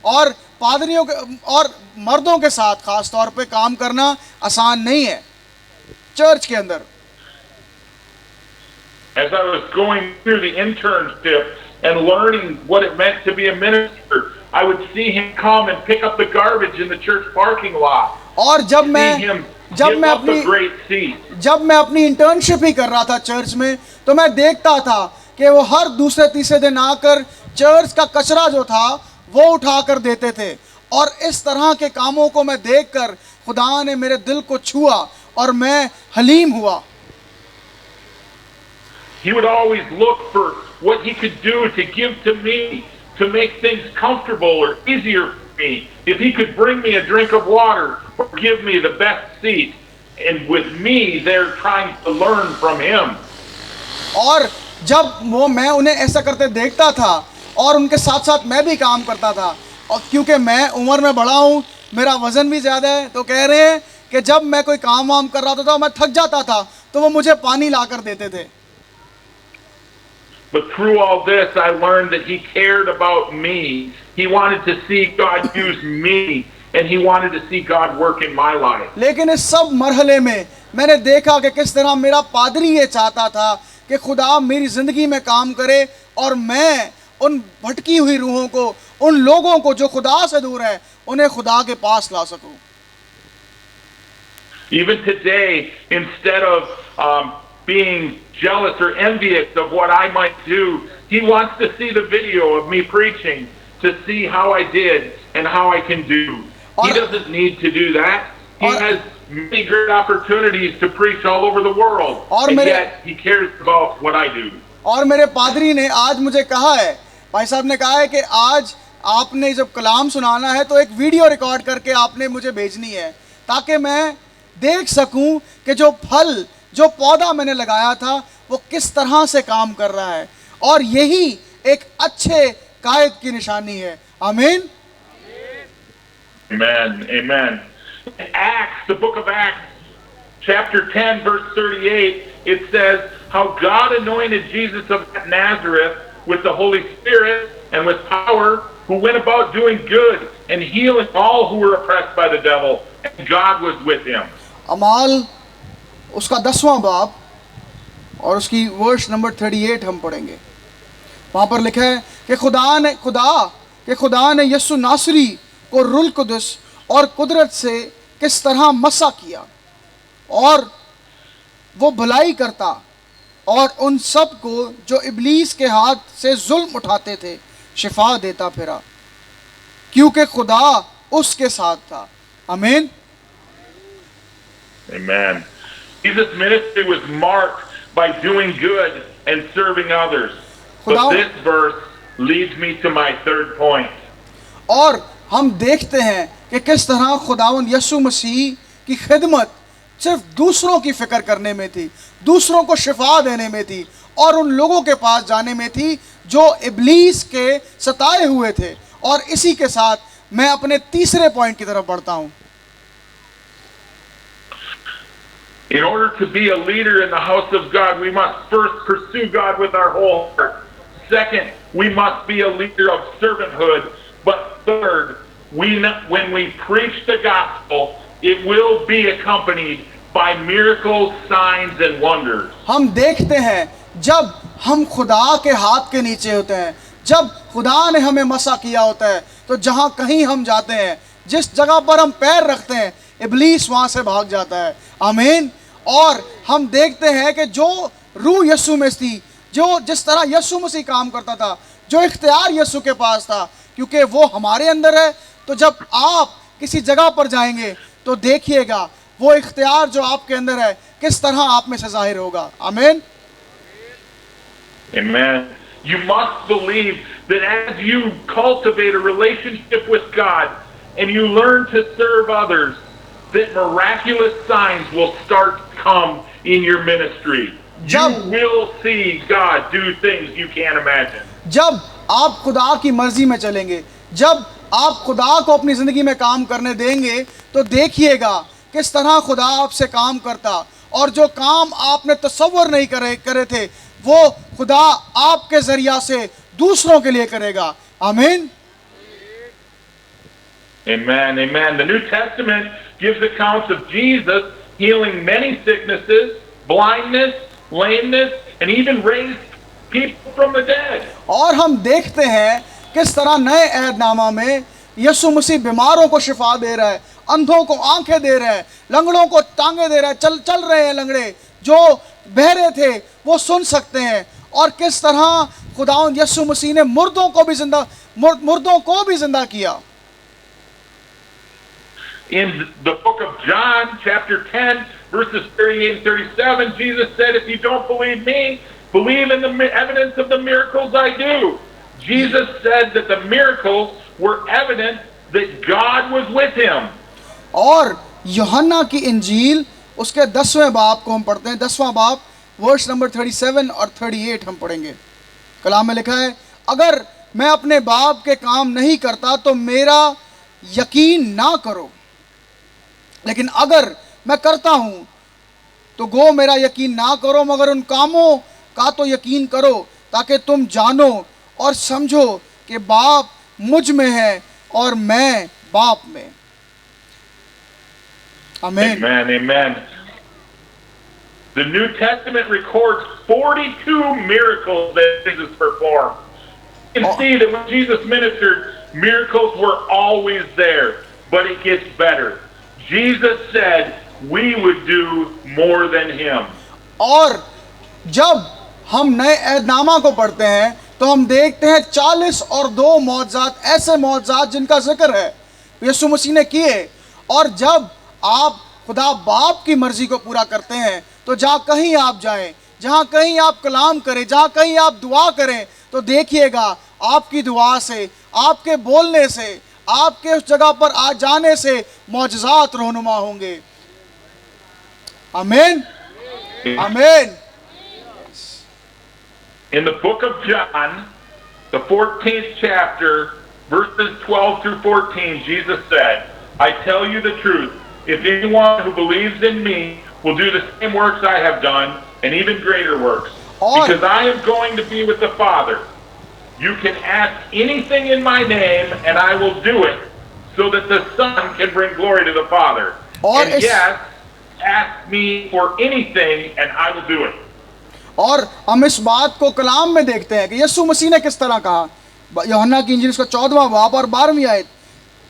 और पादरियों के और मर्दों के साथ खास तौर पे काम करना आसान नहीं है चर्च के अंदर। As I was going through the internship and learning what it meant to be a minister, I would see him come and pick up the garbage in the church parking lot. और जब मैं अपनी internship ही कर रहा था church में तो मैं देखता था कि वो हर दूसरे तीसरे दिन आकर चर्च का कचरा जो था वो उठाकर देते थे और इस तरह के कामों को मैं देखकर खुदा ने मेरे दिल को छुआ और मैं हलीम हुआ। He would always look for what he could do to give to me to make things comfortable or easier for me. If he could bring me a drink of water or give me the best seat, and with me, they're trying to learn from him. और जब मैं उन्हें ऐसा करते देखता था और उनके साथ साथ मैं भी काम करता था, और क्योंकि मैं उम्र में बड़ा हूँ, मेरा वजन भी ज़्यादा है, तो कह रहे हैं कि जब मैं कोई काम वाम कर रहा था तो मैं थक जाता था तो वो मुझे पानी ला कर देते थे। But through all this, I learned that he cared about me. He wanted to see God use me, and he wanted to see God work in my life. लेकिन इस सब मरहले में मैंने देखा कि किस तरह मेरा पादरी ये चाहता था कि खुदा मेरी ज़िंदगी में काम करे और मैं उन भटकी हुई रूहों को, उन लोगों को जो खुदा से दूर है, उन्हें खुदा के पास ला सकूं। Even today, instead of being jealous or envious of what I might do, he wants to see the video of me preaching to see how I did and how I can do. He doesn't need to do that. He has many great opportunities to preach all over the world, and yet he cares about what I do. और मेरे पादरी ने आज मुझे कहा है, भाई साहब ने कहा है कि आज आपने जब कलाम सुनाना है तो एक वीडियो रिकॉर्ड करके आपने मुझे भेजनी है ताकि मैं देख सकूं कि जो फल, जो पौधा मैंने लगाया था वो किस तरह से काम कर रहा है, और यही एक अच्छे कायद की निशानी है। आमीन। Amen. Amen. Acts, the book of Acts, chapter 10, verse 38, it says how God anointed Jesus of Nazareth with the Holy Spirit and with power, who went about doing good and healing all who were oppressed by the devil, and God was with him. अमाल उसका 10वां बाब और उसकी verse number 38 हम पढ़ेंगे। वहाँ पर लिखा है कि खुदा ने यीशु नासरी को रूह कुदस और कुदरत से किस तरह मसा किया, और वो भलाई करता और उन सब को जो इब्लीस के हाथ से जुल्म उठाते थे शिफा देता फिरा, क्योंकि खुदा उसके साथ था। आमीन। Amen. Jesus' ministry was marked by doing good and serving others. But this verse leads me to my third point. और हम देखते हैं कि किस तरह खुदावंद यीशु मसीह की खिदमत सिर्फ दूसरों की फिक्र करने में थी, दूसरों को शिफा देने में थी, और उन लोगों के पास जाने में थी जो इब्लीस के सताए हुए थे। और इसी के साथ मैं अपने तीसरे पॉइंट की तरफ बढ़ता हूं। In order to be a leader in the house of God, we must first pursue God with our whole heart. Second, we must be a leader of servanthood. But third, when we preach the gospel, it will be accompanied by miracles, signs, and wonders. हम देखते हैं जब हम खुदा के हाथ के नीचे होते हैं, जब खुदा ने हमें मसा किया होता है, तो जहाँ कहीं हम जाते हैं, जिस जगह पर हम पैर रखते हैं, इब्लीस वहाँ से भाग जाता है। आमीन। और हम देखते हैं कि जो रूह यीशु में थी, जो जिस तरह यीशु मसीह काम करता था, जो इख्तियार यीशु के पास था, क्योंकि वो हमारे अंदर है, तो जब आप किसी जगह पर जाएंगे तो देखिएगा वो इख्तियार जो आपके अंदर है किस तरह आप में से जाहिर होगा। आमीन। Amen. You must believe that as you cultivate a relationship with God and you learn to serve others, that miraculous signs will start to come in your ministry. You will see God do things you can't imagine. जब आप खुदा की मर्जी में चलेंगे, जब आप खुदा को अपनी ज़िंदगी में काम करने देंगे, तो देखिएगा किस तरह खुदा आपसे काम करता, और जो काम आपने तसव्वुर नहीं करे थे वो खुदा आपके ज़रिया से दूसरों के लिए करेगा। आमीन। Amen. Amen. The New Testament gives accounts of Jesus healing many sicknesses, blindness, lameness, and even raised people from the dead. और हम देखते हैं किस तरह नए अहदनामा में यीशु मसीह बीमारों को शिफा दे रहा है, अंधों को आंखें दे रहा है, लंगड़ों को टांगे दे रहा है, चल रहे हैं लंगड़े, जो बहरे थे वो सुन सकते हैं, और किस तरह खुदावंद यीशु मसीह ने मुर्दों को भी जिंदा किया। In the book of John, chapter 10, verses 38 and 37, Jesus said, if you don't believe me, believe in the evidence of the miracles I do. Jesus said that the miracles were evidence that God was with him. और यूहन्ना की इंजील उसके 10वें बाब को हम पढ़ते हैं, 10वां बाब वर्स नंबर 37 और 38 हम पढ़ेंगे। कलाम में लिखा है, अगर मैं अपने बाप के काम नहीं करता तो मेरा यकीन ना करो, लेकिन अगर मैं करता हूं तो गो मेरा यकीन ना करो, मगर उन कामों का तो यकीन करो, ताकि तुम जानो और समझो कि बाप मुझ में है और मैं बाप में। आमीन। Amen, amen. The New Testament records 42 miracles that Jesus performed. You can see that when Jesus ministered, miracles were always there, but it gets better. Jesus said we would do more than him. और जब हम नए ऐहदनामा को पढ़ते हैं तो हम देखते हैं 40 और 2 मौजज़ात, ऐसे मौजज़ात जिनका जिक्र है यीशु मसीह ने किए। और जब आप खुदा बाप की मर्जी को पूरा करते हैं तो जहाँ कहीं आप जाएं, जहाँ कहीं आप कलाम करें, जहाँ कहीं आप दुआ करें, तो देखिएगा आपकी दुआ से, आपके बोलने से, आपके उस जगह पर आ जाने से मौजज़ात रहनुमा होंगे। आमीन, आमीन। In the book of John, the 14th chapter, verses 12 through 14, Jesus said, I tell you the truth, if anyone who believes in me will do the same works I have done, and even greater works, because I am going to be with the Father. You can ask anything in my name, and I will do it, so that the Son can bring glory to the Father. And yes, ask me for anything, and I will do it. और हम इस बात को कलाम में देखते हैं कि यीशु मसीह ने किस तरह कहा। यूहन्ना की इंजील उसका 14वां बाब और 12वीं आयत,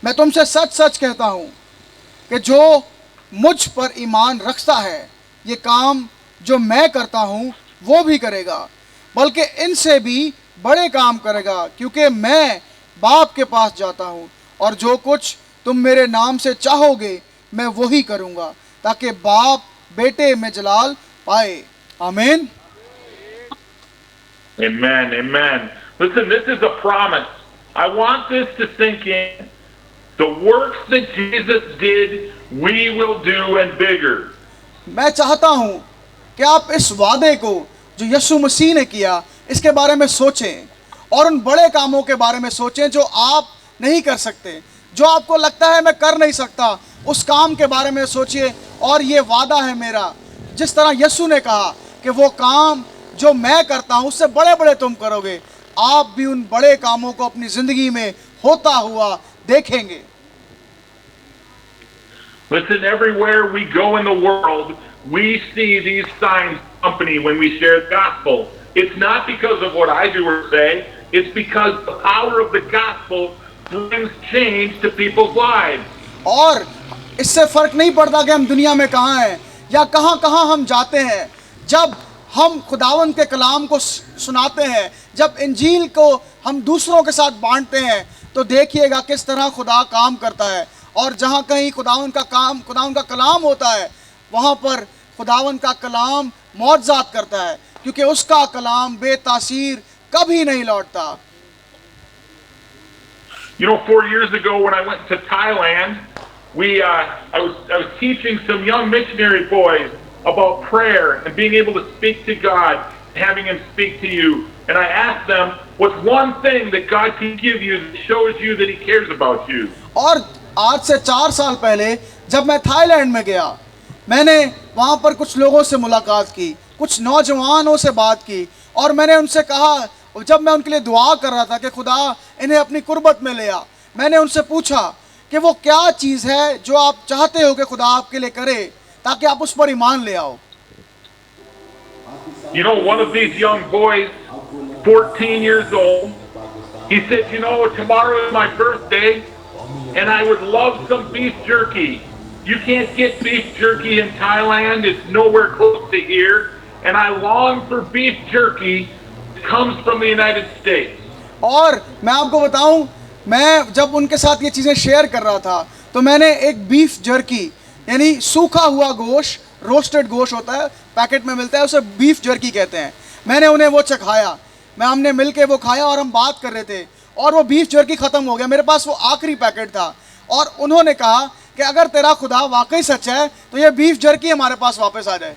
मैं तुमसे सच सच कहता हूँ कि जो मुझ पर ईमान रखता है, ये काम जो मैं करता हूँ वो भी करेगा, बल्कि इनसे भी बड़े काम करेगा, क्योंकि मैं बाप के पास जाता हूँ। और जो कुछ तुम मेरे नाम से चाहोगे मैं वही करूँगा, ताकि बाप बेटे में जलाल पाए। आमीन। Amen, amen. Listen, this is a promise. I want this to sink in. The works that Jesus did, we will do and bigger. मैं चाहता हूं कि आप इस वादे को जो यीशु मसीह ने किया इसके बारे में सोचें, और उन बड़े कामों के बारे में सोचें जो आप नहीं कर सकते, जो आपको लगता है मैं कर नहीं सकता, उस काम के बारे में सोचिए। और ये वादा है मेरा, जिस तरह यीशु ने कहा कि वो काम जो मैं करता हूं उससे बड़े बड़े तुम करोगे, आप भी उन बड़े कामों को अपनी जिंदगी में होता हुआ देखेंगे। Listen, everywhere we go in the world, we see these signs accompany when we share the gospel. It's not because of what I do or say, it's because the power of the gospel brings change to people's lives. और इससे फर्क नहीं पड़ता कि हम दुनिया में कहाँ हैं या कहाँ कहाँ हम जाते हैं, जब हम खुदावंद के कलाम को सुनाते हैं, जब इंजील को हम दूसरों के साथ बांटते हैं, तो देखिएगा किस तरह खुदा काम करता है। और जहाँ कहीं खुदावंद का कलाम होता है, वहाँ पर खुदावंद का कलाम मौजज़ात करता है, क्योंकि उसका कलाम बेतासीर कभी नहीं लौटता। You know, 4 years ago when I went to Thailand, I was teaching some young missionary boys about prayer and being able to speak to God, and having him speak to you. And I asked them, what's one thing that God can give you that shows you that he cares about you? और आज से 4 साल पहले जब मैं Thailand में गया, मैंने वहाँ पर कुछ लोगों से मुलाकात की, कुछ नौजवानों से बात की, और मैंने उनसे कहा, जब मैं उनके लिए दुआ कर रहा था कि खुदा इन्हें अपनी कुर्बत में ले आ, मैंने उनसे पूछा कि वो क्या चीज़ है जो आप चाहते हो कि खुदा आपके लिए करे, ताकि आप उस पर ईमान ले आओ। You know, one of these young boys, 14 years old, he said, you know, tomorrow is my birthday, and I would love some beef jerky. You can't get beef jerky in Thailand. It's nowhere close to here. And I long for beef jerky that comes from the United States. और मैं आपको बताऊं, मैं जब उनके साथ ये चीज़ें शेयर कर रहा था तो मैंने एक बीफ जर्की यानी सूखा हुआ गोश्त, रोस्टेड गोश्त होता है, पैकेट में मिलता है, उसे बीफ जर्की कहते हैं, मैंने उन्हें वो चखाया। हमने मिल के वो खाया और हम बात कर रहे थे और वो बीफ जर्की ख़त्म हो गया। मेरे पास वो आखिरी पैकेट था और उन्होंने कहा कि अगर तेरा खुदा वाकई सच है तो ये बीफ जर्की हमारे पास वापस आ जाए।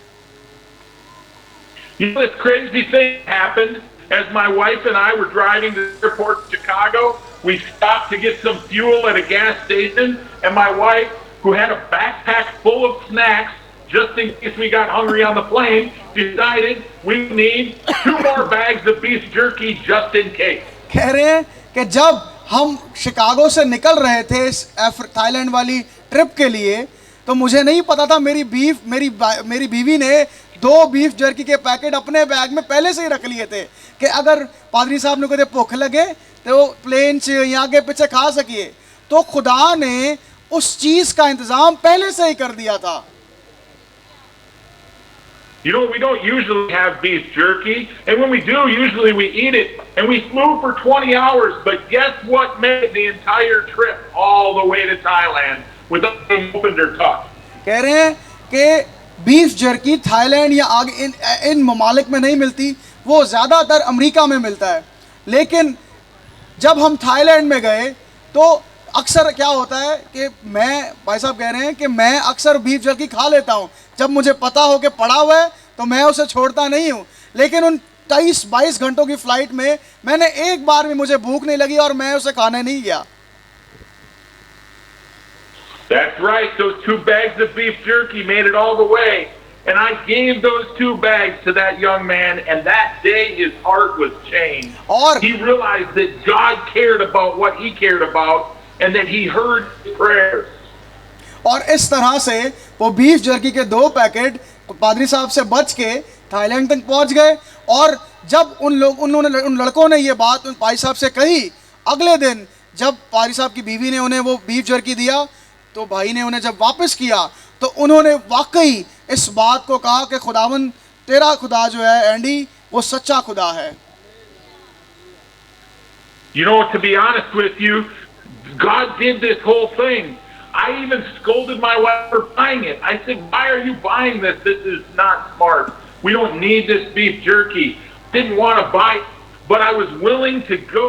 You know, this crazy thing happened as my wife and I were driving to the airport in Chicago. We stopped to get some fuel at a gas station, and my wife, who had a backpack full of snacks, just in case we got hungry on the plane, decided we need 2 more bags of beef jerky just in case. कह रहे हैं कि जब हम Chicago से निकल रहे थे इस थाईलैंड वाली ट्रिप के लिए, तो मुझे नहीं पता था, मेरी बीवी ने 2 बीफ जर्की के पैकेट अपने बैग में पहले से ही रख लिए थे कि अगर पादरी साहब ने कदे भूख लगे तो वो प्लेन से या आगे पीछे खा सकिए। तो खुदा ने उस चीज़ का इंतज़ाम पहले से ही कर दिया था। You know, we don't usually have beef jerky, and when we do, usually we eat it, and we flew for 20 hours, but guess what made the entire trip all the way to Thailand without being opened or touched? कह रहे हैं कि beef jerky Thailand या आगे इन ममालिक में नहीं मिलती, वो ज़्यादातर अमेरिका में मिलता है। लेकिन जब हम थाईलैंड में गए तो अक्सर क्या होता है कि भाई साहब कह रहे हैं कि मैं अक्सर बीफ जर्की खा लेता हूँ, जब मुझे पता हो कि पड़ा हुआ है तो मैं उसे छोड़ता नहीं हूँ। लेकिन उन 23-22 घंटों की फ़्लाइट में मैंने एक बार भी, मुझे भूख नहीं लगी और मैं उसे खाने नहीं गया। That's right, those 2 bags of beef jerky made it all the way, and I gave those 2 bags to that young man, and that day his heart was changed. और he realized that God cared about what he cared about, and that he heard his prayers. और इस तरह से वो beef jerky के 2 packet पादरी साहब से बच के थाईलैंड तक पहुंच गए। और जब उन लड़कों ने ये बात उन भाई साहब से कही, अगले दिन जब पादरी साहब की बीवी ने उन्हें वो बीफ जर्की दिया, तो भाई ने उन्हें जब वापस किया तो उन्होंने वाकई इस बात को कहा कि खुदावन, तेरा खुदा जो है एंडी, वो सच्चा खुदा है। You know, to be honest with you, God did this whole thing. I even scolded my wife for buying it. I said, why are you buying this? This is not smart. We don't need this beef jerky. Didn't want to buy it, but I was willing to go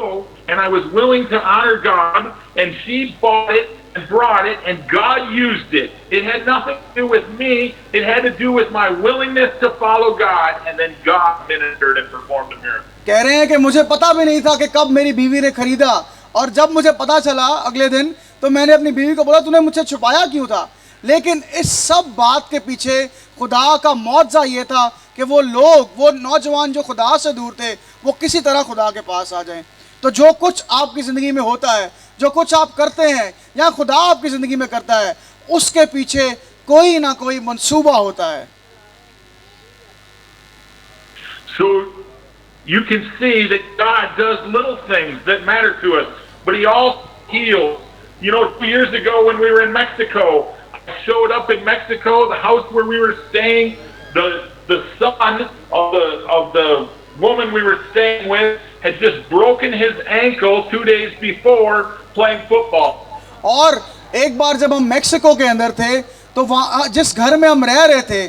and I was willing to honor God, and she bought it and brought it, and God used it. It had nothing to do with me. It had to do with my willingness to follow God, and then God ministered and performed a miracle. कह रहे हैं कि मुझे पता भी नहीं था कि कब मेरी बीवी ने खरीदा, और जब मुझे पता चला अगले दिन तो मैंने अपनी बीवी को बोला, तूने मुझसे छुपाया क्यों था? लेकिन इस सब बात के पीछे खुदा का मौजज़ा ये था कि वो लोग, वो नौजवान जो खुदा से दूर थे, वो किसी तरह खुदा के पास आ जाएं। तो जो कुछ आपकी ज़िंदगी में होता है, जो कुछ आप करते हैं या खुदा आपकी ज़िंदगी में करता है, उसके पीछे कोई ना कोई मंसूबा होता है। So you can see that God does little things that matter to us, but He also heals. You know, 2 years ago when we were in Mexico, I showed up in Mexico, the house where we were staying, the son of the woman we were staying with had just broken his ankle 2 days before playing football. और एक बार जब हम Mexico के अंदर थे तो वहाँ जिस घर में हम रह रहे थे,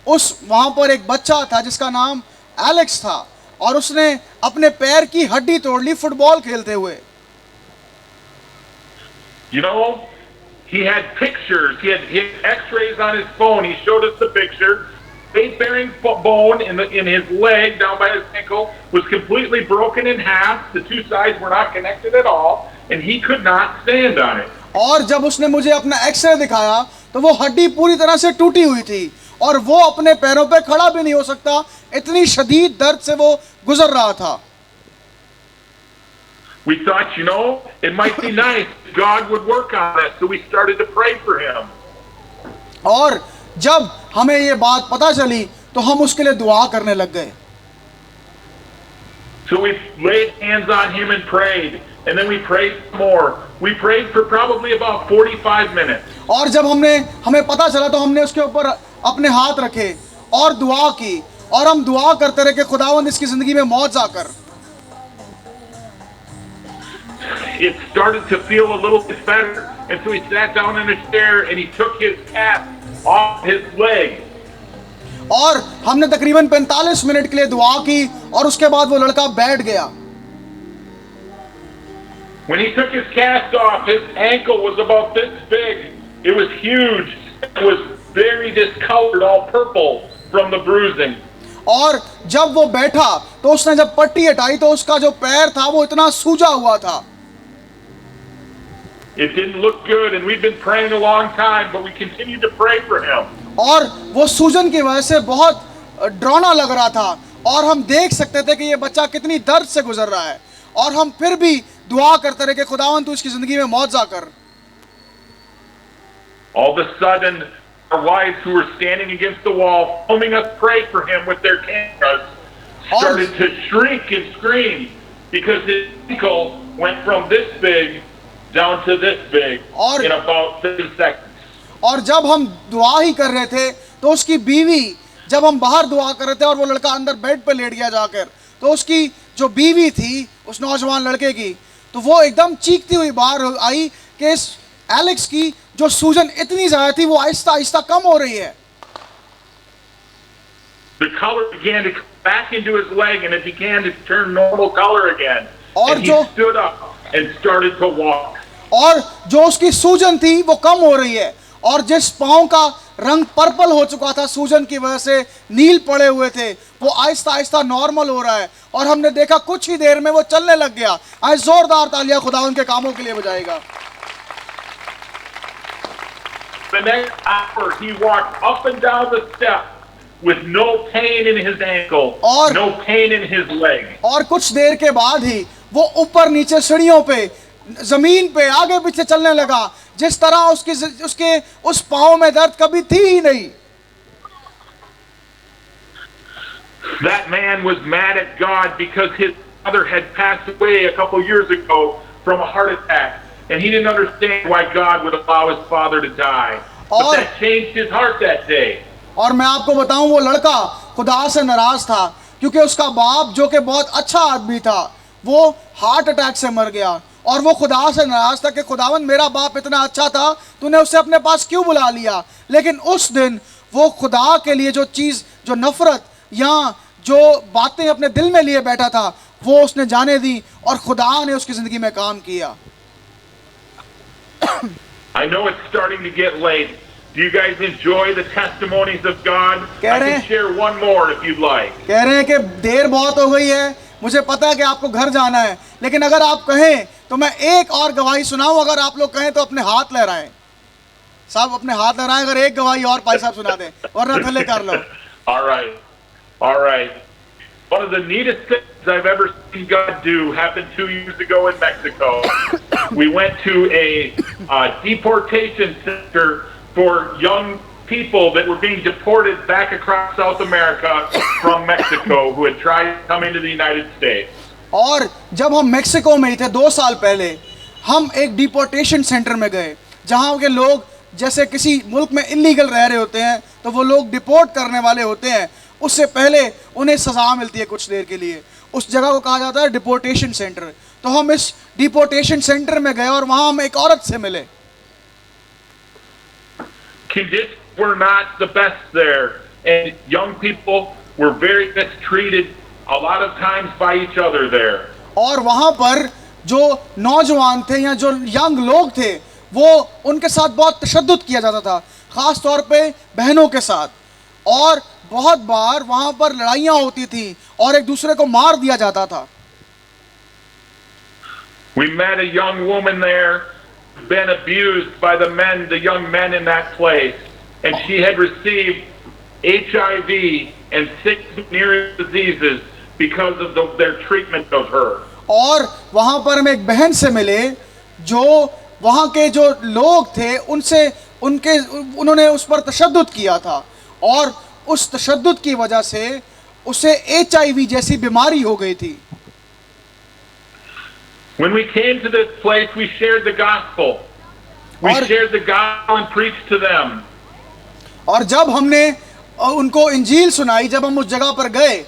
वहाँ पर एक बच्चा था जिसका नाम एलेक्स था, और उसने अपने पैर की हड्डी तोड़ ली फुटबॉल खेलते हुए। You know, he had pictures. He had X-rays on his phone. He showed us the picture. Weight-bearing bone in his leg down by his ankle was completely broken in half. The 2 sides were not connected at all, and he could not stand on it. और जब उसने मुझे अपना x ray दिखाया तो वो हड्डी पूरी तरह से टूटी हुई थी और वो अपने पैरों पे खड़ा भी नहीं हो सकता, इतनी शदीद दर्द से वो गुजर रहा था। We thought, you know, it might be nice if God would work on this, so we started to pray for him. और जब हमें ये बात पता चली तो हम उसके लिए दुआ करने लग गए। So we laid hands on him and prayed, and then we prayed more. We prayed for probably about 45 minutes. और जब हमें पता चला तो हमने उसके ऊपर अपने हाथ रखे और दुआ की, और हम दुआ करते रहे कि खुदावंद इसकी जिंदगी में मौजज़ा कर। it started to feel a little bit better. And so he sat down in a chair and he took his cast off his leg. और हमने तकरीबन 45 मिनट के लिए दुआ की और उसके बाद वो लड़का बैठ गया। When he took his cast off, his ankle was about this big. It was huge. It was very discolored, all purple from the bruising. और जब वो बैठा तो उसने जब पट्टी हटाई तो उसका जो पैर था वो इतना सूजा हुआ था। It didn't look good, and we've been praying a long time, but we continued to pray for him. और वो सूजन की वजह से बहुत डरावना लग रहा था और हम देख सकते थे कि ये बच्चा कितनी दर्द से गुजर रहा है, और हम फिर भी दुआ करते रहे कि खुदावन तू इसकी जिंदगी में मुआवजा कर। All of a sudden, our wives who were standing against the wall, filming us pray for him with their cameras, started to shriek and scream because his ankle went from this big down to this big in about 30 seconds. और जब हम दुआ ही कर रहे थे तो उसकी बीवी, जब हम बाहर दुआ कर रहे थे और वो लड़का अंदर बेड पे लेट गया जाकर, तो उसकी जो बीवी थी उस नौजवान लड़के की, तो वो एकदम चीखती हुई बाहर आई कि इस एलेक्स की जो सूजन इतनी ज्यादा थी वो आहिस्ता आहिस्ता कम हो रही है। The color began to come back into his leg and it began to turn normal color again. And he stood up and started to walk. और जो उसकी सूजन थी वो कम हो रही है, और जिस पांव का रंग पर्पल हो चुका था सूजन की वजह से, नील पड़े हुए थे, वो आहिस्ता आहिस्ता नॉर्मल हो रहा है और हमने देखा कुछ ही देर में वो चलने लग गया। आज जोरदार तालियां खुदा उनके कामों के लिए बजाएगा। The next hour he walked up and down the steps with no pain in his ankle, no pain in his leg. और कुछ देर के बाद ही वो ऊपर नीचे सीढ़ियों पे, जमीन पे आगे पीछे चलने लगा, जिस तरह उसके उस पांव में दर्द कभी थी ही नहीं। That man was mad at God because his father had passed away a couple years ago from a heart attack, and he didn't understand why God would allow his father to die. But that changed his heart that day. और मैं आपको बताऊं, वो लड़का खुदा से नाराज था क्योंकि उसका बाप जो कि बहुत अच्छा आदमी था वो हार्ट अटैक से मर गया, और वो खुदा से नाराज था कि खुदावन मेरा बाप इतना अच्छा था, तूने उसे अपने पास क्यों बुला लिया। लेकिन उस दिन वो खुदा के लिए जो चीज़, जो नफरत या जो बातें अपने दिल में लिए बैठा था, वो उसने जाने दी और खुदा ने उसकी जिंदगी में काम किया। I know it's starting to get late. Do you guys enjoy the testimonies of God? I can share one more if you'd like. कह रहे हैं कि देर बहुत हो गई है, मुझे पता है कि आपको घर जाना है, लेकिन अगर आप कहें तो मैं एक और गवाही सुनाऊं। अगर आप लोग कहें तो अपने हाथ लहराएं, साहब अपने हाथ लहराएं अगर एक गवाही और भाई साहब सुना दें, वरना थले कर लो। All right. One of the neatest things I've ever seen God do happened 2 years ago in Mexico. We went to a deportation center for young people that were being deported back across South America from Mexico who had tried to come into the United States. और जब हम Mexico में ही थे 2 साल पहले, हम एक deportation centre में गए जहाँ के लोग जैसे किसी मुल्क में इलीगल रह रहे होते हैं तो वो लोग डिपोर्ट करने वाले होते हैं, उससे पहले उन्हें सज़ा मिलती है कुछ देर के लिए। उस जगह को कहा जाता है डिपोर्टेशन सेंटर। तो हम इस डिपोर्टेशन सेंटर में गए और वहाँ हम एक औरत से मिले। Conditions were not the best there, and young people were very mistreated a lot of times by each other there. और वहाँ पर जो नौजवान थे या जो यंग लोग थे वो उनके साथ बहुत तशद्दुद किया जाता था, ख़ास तौर पे बहनों के साथ, और बहुत बार वहाँ पर लड़ाइयाँ होती थी और एक दूसरे को मार दिया जाता था। We met a young woman there who'd been abused by the young men in that place, and she had received HIV and 6 venereal diseases because of their treatment of her. और वहाँ पर हम एक बहन से मिले जो वहाँ के जो लोग थे उन्होंने उस पर तशद्दुद किया था, और उस तशद्दुद की वजह से उसे HIV जैसी बीमारी हो गई थी। When we came to this place, we shared the gospel. We shared the gospel and preached to them. और जब हमने उनको इंजील सुनाई, जब हम उस जगह पर गए,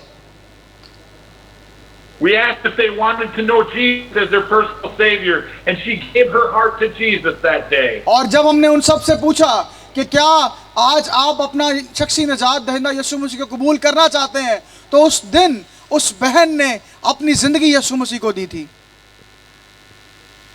We asked if they wanted to know Jesus as their personal Savior, and she gave her heart to Jesus that day. और जब हमने उन सब से पूछा कि क्या आज आप अपना शख्सी निजात दहिंदा यीशु मसीह को कबूल करना चाहते हैं, तो उस दिन उस बहन ने अपनी जिंदगी यीशु मसीह को दी थी।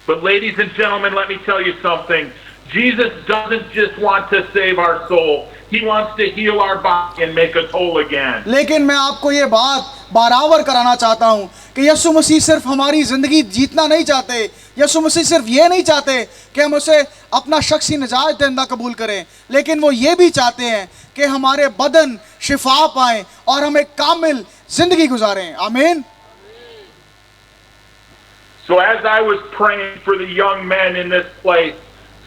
But ladies and gentlemen, let me tell you something. Jesus doesn't just want to save our soul. He wants to heal our body and make us whole again. लेकिन मैं आपको ये बात बराबर कराना चाहता हूँ कि यीशु मसीह सिर्फ हमारी जिंदगी जीतना नहीं चाहते। यीशु मसीह सिर्फ ये नहीं चाहते कि हम उसे अपना शख्सी निजात दहिंदा कबूल करें, लेकिन वो ये भी चाहते हैं कि हमारे बदन शिफा पाएं और हम एक कामिल जिंदगी गुजारें। आमीन। So as I was praying for the young men in this place,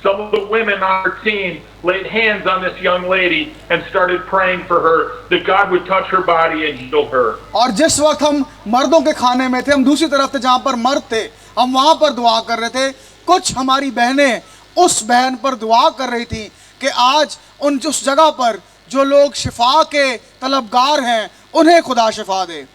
some of the women on our team laid hands on this young lady and started praying for her that God would touch her body and heal her. और जिस वक्त हम मर्दों के खाने में थे, हम दूसरी तरफ थे जहाँ पर मर्द थे, हम वहाँ पर दुआ कर रहे थे। कुछ हमारी बहनें उस बहन पर दुआ कर रही थी कि आज उस जगह पर जो लोग शिफा के तलबगार हैं उन्हें खुदा शिफा दे।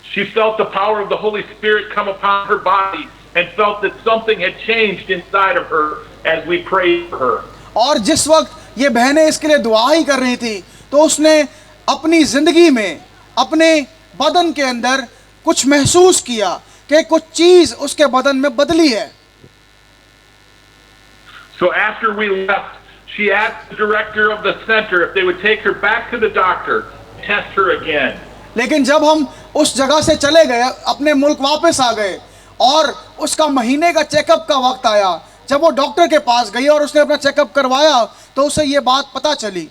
She felt the power of the Holy Spirit come upon her body and felt that something had changed inside of her as we prayed for her. और जिस वक्त ये बहनें इसके लिए दुआ ही कर रही थी, तो उसने अपनी जिंदगी में अपने बदन के अंदर कुछ महसूस किया कि कुछ चीज उसके बदन में बदली है। So after we left, she asked the director of the center if they would take her back to the doctor, test her again. लेकिन जब हम उस जगह से चले गए, अपने मुल्क वापस आ गए और उसका महीने का चेकअप का वक्त आया, जब वो डॉक्टर के पास गई और उसने अपना चेकअप करवाया तो उसे ये बात पता चली।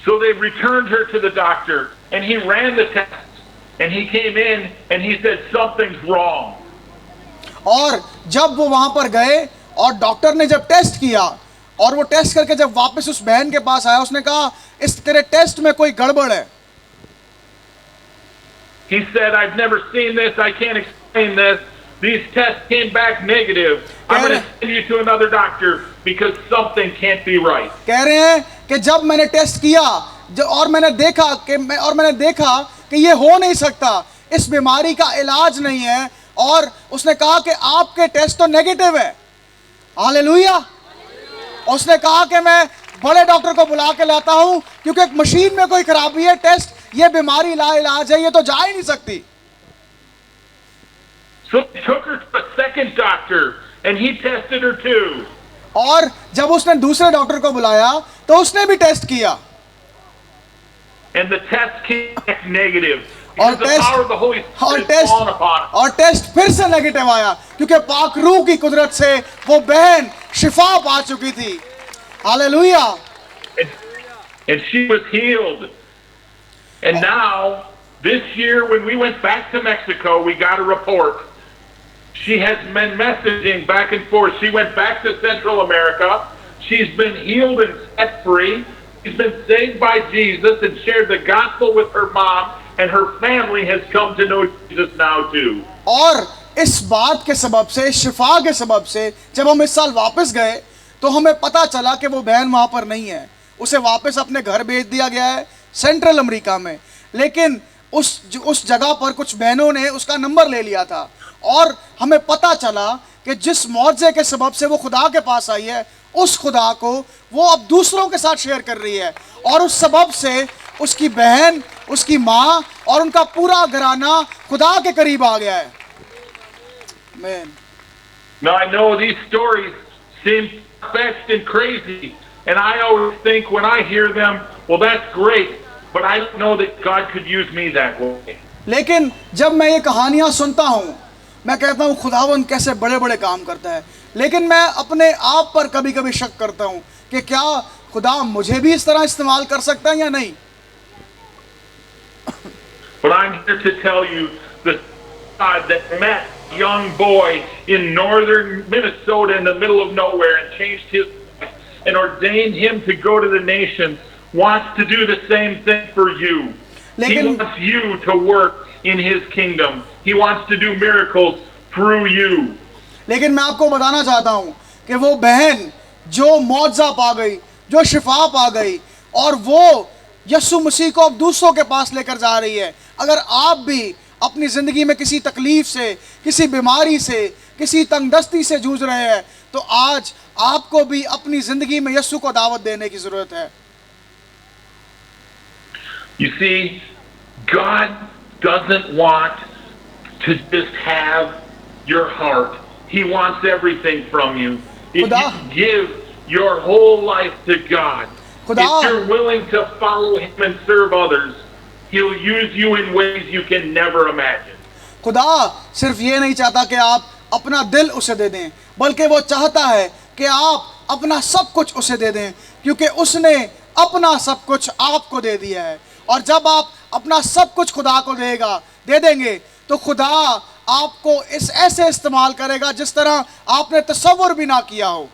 So they returned her to the doctor and he ran the test and he came in and he said something's wrong. और जब वो वहां पर गए और डॉक्टर ने जब टेस्ट किया और वो टेस्ट करके जब वापस उस बहन के पास आया, उसने कहा इस तेरे टेस्ट में कोई गड़बड़ है। He said, I've never seen this, I can't explain this. These tests came back negative. I'm going to send you to another doctor because something can't be right. कह रहे हैं कि जब मैंने टेस्ट किया और मैंने देखा कि ये हो नहीं सकता, इस बीमारी का इलाज नहीं है, और उसने कहा कि आपके टेस्ट तो नेगेटिव है। हालेलुया। उसने कहा कि मैं बड़े डॉक्टर को बुला के लाता हूं क्योंकि एक मशीन में कोई खराबी है, टेस्ट, ये बीमारी लाइलाज है, ये तो जा ही नहीं सकती। So they took her to a second doctor and he tested her too. और जब उसने दूसरे डॉक्टर को बुलाया तो उसने भी टेस्ट किया And the test came back negative. और Because the power of the Holy Spirit is fallen upon her. Test फिर से नेगेटिव आया क्योंकि पाक रूह की कुदरत से वो बहन शिफा पा चुकी थी। Hallelujah. And she was healed. And now, this year when we went back to Mexico, we got a report. She has been messaging back and forth. She went back to Central America. She's been healed and set free. She's been saved by Jesus and shared the gospel with her mom, and her family has come to know Jesus now too. और इस बात के सबब से, शिफा के सबब से, जब हम इस साल वापस गए तो हमें पता चला कि वो बहन वहाँ पर नहीं है। उसे वापस अपने घर भेज दिया गया है सेंट्रल अमेरिका में, लेकिन उस जगह पर कुछ बहनों ने उसका नंबर ले लिया था और हमें पता चला कि जिस मौजज़े के सबब से वो खुदा के पास आई है, उस खुदा को वो अब दूसरों के साथ शेयर कर रही है, और उस सबब से उसकी बहन, उसकी माँ और उनका पूरा घराना खुदा के करीब आ गया है। आमीन। Now I know these stories seem far-fetched and crazy, and I always think when I hear them, well, that's great, but I don't know that God could use me that way. लेकिन जब मैं ये कहानियाँ सुनता हूँ, मैं कहता हूँ खुदावंद कैसे बड़े बड़े काम करता है, लेकिन मैं अपने आप पर कभी कभी शक करता हूँ कि क्या खुदा मुझे भी इस तरह इस्तेमाल कर सकता है या नहीं। But I'm here to tell you the God that met a young boy in northern Minnesota in the middle of nowhere and changed his life and ordained him to go to the nations wants to do the same thing for you. He wants you to work in his kingdom. He wants to do miracles through you. लेकिन मैं आपको बताना चाहता हूँ कि वो बहन जो मौजज़ा पा गई, जो शिफा पा गई, और वो यीशु मसीह को अब दूसरों के पास लेकर जा रही है। अगर आप भी अपनी ज़िंदगी में किसी तकलीफ से, किसी बीमारी से, किसी तंगदस्ती से जूझ रहे हैं, तो आज आपको भी अपनी ज़िंदगी में यीशु को दावत देने की ज़रूरत है। You see, God doesn't want to just have your heart. He wants everything from you. If खुदा- you give your whole life to God, खुदा- if you're willing to follow Him and serve others, He'll use you in ways you can never imagine. खुदा सिर्फ ये नहीं चाहता कि आप अपना दिल उसे दे दें, बल्कि वो चाहता है कि आप अपना सब कुछ उसे दे दें, क्योंकि उसने अपना सब कुछ आपको दे दिया है। और जब आप अपना सब कुछ खुदा को दे देंगे, तो खुदा आपको ऐसे इस्तेमाल करेगा जिस तरह आपने तसव्वुर भी ना किया हो।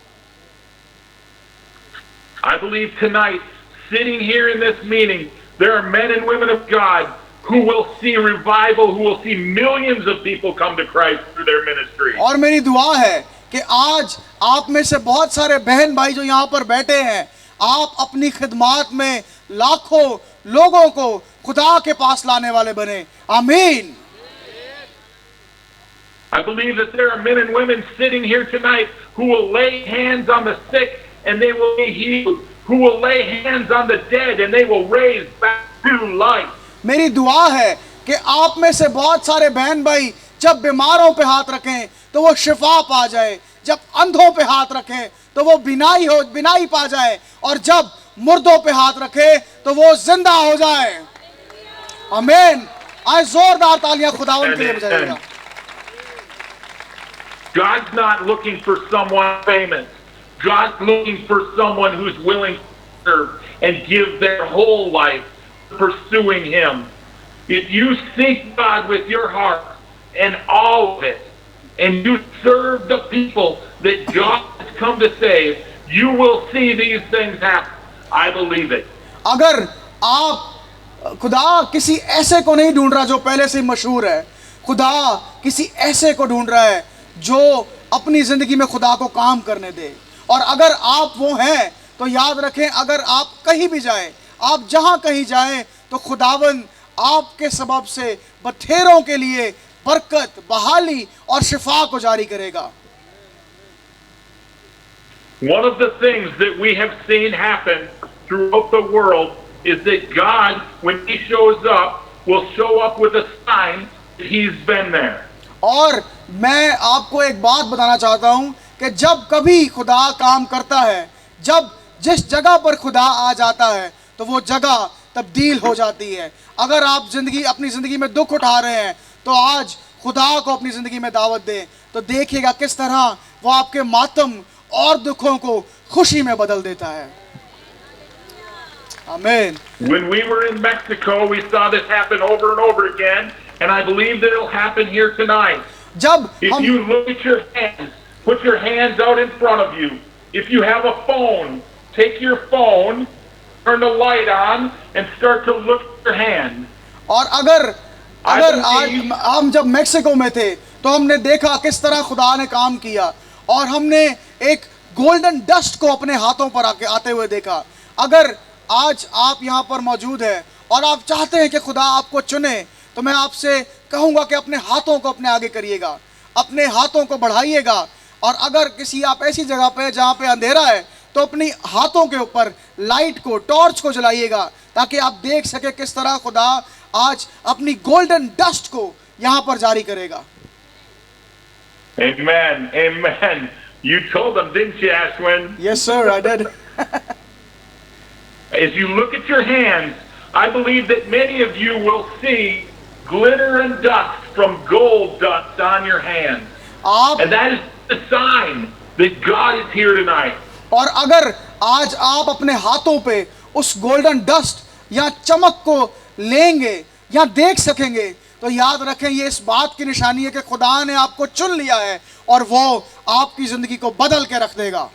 I believe tonight, sitting here in this meeting, there are men and women of God who will see revival, who will see millions of people come to Christ through their ministry. और मेरी दुआ है कि आज आप में से बहुत सारे बहन भाई जो यहाँ पर बैठे हैं, आप अपनी खिदमत में लाखों लोगों को खुदा के पास लाने वाले बने। आमीन। I believe that there are men and women sitting here tonight who will lay hands on the sick and they will be healed, who will lay hands on the dead and they will raise back to life. मेरी दुआ है कि आप में से बहुत सारे बहन भाई जब बीमारों पे हाथ रखें तो वो शिफा पा जाए, जब अंधों पे हाथ रखें तो वो बिनाई पा जाए, और जब मुर्दों पे हाथ रखे तो वो जिंदा हो जाए। आमीन। आज जोरदार तालियां खुदावंद के लिए बजाइएगा। God's not looking for someone famous. God's looking for someone who's willing to serve and give their whole life pursuing Him. If you seek God with your heart and all of it, and you serve the people that God has come to save, you will see these things happen. I believe it. अगर आप खुदा किसी ऐसे को नहीं ढूंढ रहा जो पहले से ही मशहूर है, खुदा किसी ऐसे को ढूंढ रहा है जो अपनी ज़िंदगी में खुदा को काम करने दे। और अगर आप वो हैं तो याद रखें, अगर आप कहीं भी जाएं, आप जहां कहीं जाएं, तो खुदावन आपके सबब से बथेरों के लिए बरकत, बहाली और शिफा को जारी करेगा। One of the things that we have seen happen throughout the world is that God, when He shows up, will show up with a sign that He's been there. और मैं आपको एक बात बताना चाहता हूं कि जब कभी खुदा काम करता है, जब जिस जगह पर खुदा आ जाता है, तो वो जगह तब्दील हो जाती है। अगर आप अपनी ज़िंदगी में दुख उठा रहे हैं, तो आज खुदा को अपनी ज़िंदगी में दावत दें, तो देखिएगा किस तरह वो आपके मातम और दुखों को खुशी में बदल देता है। आमीन। When we were in Mexico, we saw this happen over and over again, and I believe that it'll happen here tonight. जब If हम you look at your hands, put your hands out in front of you. If you have a phone, take your phone, turn the light on, and start to look at your hand. और अगर आज हम जब Mexico में थे तो हमने देखा किस तरह खुदा ने काम किया, और हमने एक गोल्डन डस्ट को अपने हाथों पर आते हुए देखा। अगर आज आप यहाँ पर मौजूद हैं और आप चाहते हैं कि खुदा आपको चुने, तो मैं आपसे कहूँगा कि अपने हाथों को अपने आगे करिएगा, अपने हाथों को बढ़ाइएगा। और अगर किसी आप ऐसी जगह पे जहाँ पे अंधेरा है, तो अपनी हाथों के ऊपर लाइट को, टॉर्च को जलाइएगा, ताकि आप देख सके किस तरह खुदा आज अपनी गोल्डन डस्ट को यहाँ पर जारी करेगा। Amen. Amen. You told them, didn't you, Ashwin? Yes, sir, I did. As you look at your hands, I believe that many of you will see glitter and dust from gold dust on your hands. आप And that is the sign that God is here tonight. और अगर आज आप अपने हाथों पे उस golden dust या चमक को लेंगे या देख सकेंगे, तो याद रखें ये इस बात की निशानी है कि खुदा ने आपको चुन लिया है और वो आपकी जिंदगी को बदल के रख देगा।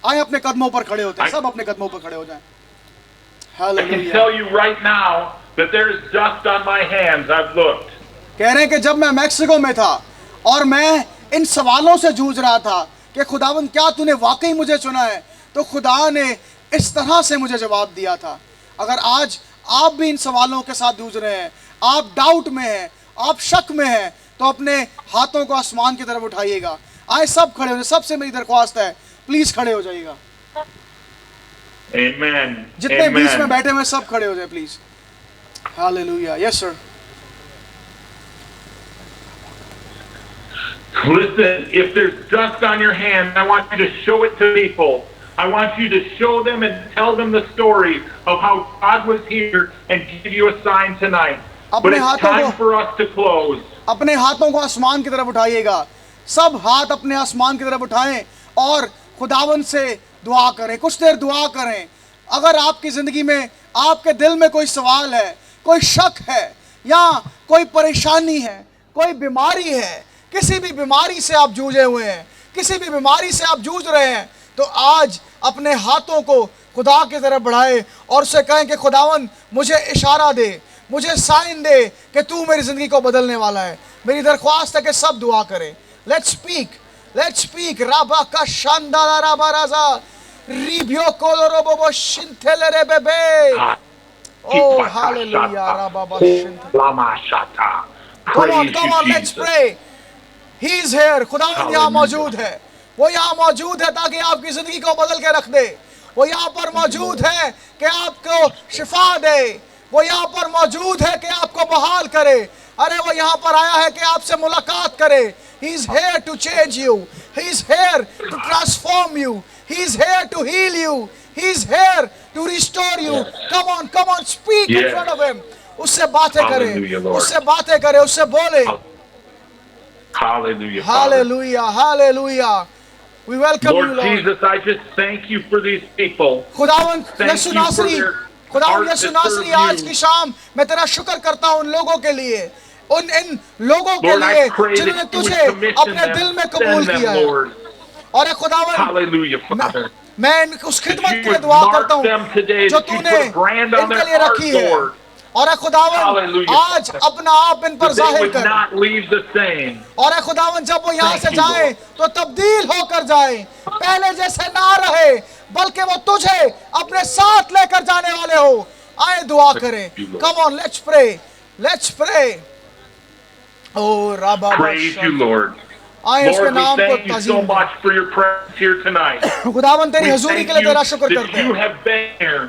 आए अपने कदमों पर खड़े होते हैं, सब अपने कदमों पर खड़े हो जाएं। I can hallelujah. tell you right now that there's dust on my hands. I've looked. कह रहे हैं कि जब मैं मैक्सिको में था और मैं इन सवालों से जूझ रहा था कि खुदावंद क्या तूने वाकई मुझे चुना है, तो खुदा ने इस तरह से मुझे जवाब दिया था। अगर आज आप भी इन सवालों के साथ जूझ रहे हैं, आप डाउट में हैं, आप शक में हैं, तो अपने हाथों को आसमान की तरफ उठाइएगा। आए सब खड़े हो जाए, सबसे मेरी दरख्वास्त है, प्लीज खड़े हो जाइएगा। Amen. जितने बीच में Amen. बैठे हुए सब खड़े हो जाए please. Hallelujah. Yes sir. Listen, if there's dust on your hand, I want you to show it to people. I want you to show them and tell them the story of how God was here and give you a sign tonight. But अपने it's हाथों time को for us to close. अपने हाथों को आसमान की तरफ उठाइएगा। सब हाथ अपने आसमान की तरफ उठाएं और खुदावन से दुआ करें। कुछ देर दुआ करें। अगर आपकी ज़िंदगी में, आपके दिल में कोई सवाल है, कोई शक है, या कोई परेशानी है, कोई बीमारी है, किसी भी बीमारी से आप जूझे हुए हैं, किसी भी बीमारी से आप जूझ रहे हैं, तो आज अपने हाथों को खुदा की तरफ बढ़ाएं और उसे कहें कि खुदावन मुझे इशारा दे, मुझे साइन दे कि तू मेरी ज़िंदगी को बदलने वाला है। मेरी दरख्वास्त है कि सब दुआ करें। लेट्स स्पीक राबा का शानदार राबा राजा रिबियो कोलोरोबो शिंथेले रे बेबे। Oh, hallelujah, राबा बा शिंथेले। Come on, let's pray. He is here. खुदावन यहाँ मौजूद है। वो यहाँ मौजूद है ताकि आपकी ज़िंदगी को बदल के रख दे। वो यहाँ पर मौजूद है कि आपको शिफा दे। वो यहाँ पर मौजूद है कि आपको बहाल करे। अरे वो यहाँ पर आया है कि आपसे मुलाकात करे। He is here to change you. He is here to transform you. He is here to heal you. He is here to restore you. Come on, speak in front of him. उससे बातें करें, उससे बातें करें, उससे बोले। Hallelujah. Hallelujah. We welcome you, Lord Lord. Jesus, I just thank you for these people. खुदावन Thank Yesu you for नासरी, their खुदावन heart यसु to नासरी, serve आज you. की शाम मैं तेरा शुक्र करता हूँ उन लोगों के लिए, इन लोगों के Lord, लिए I pray जिन्होंने that you would तुझे commission अपने them, दिल में कबूल send किया them, है। Lord. और खुदावन Hallelujah, Father. मैं उस That खिदमत you के लिए would दुआ mark करता हूँ them today, जो that you तूने put a brand on इनके their लिए heart, रखी है। Lord. और खुदावन Hallelujah, आज Father. अपना आप इन पर That they जाहिर would कर। not leave the same. और खुदावन जब वो यहाँ से Thank you, जाए Lord. तो तब्दील होकर जाए, पहले जैसे ना रहे, बल्कि वो तुझे अपने साथ लेकर जाने वाले हो। आए दुआ करें। you, Lord. Come on, let's pray. Oh, Rabba Praise you, Lord. आए उसके Lord, we नाम को thank you so Tazeem much for your presence here tonight. दें। खुदावन तेरी We हजूरी thank के लिए you तेरा शुक्र that करते you हैं। have been here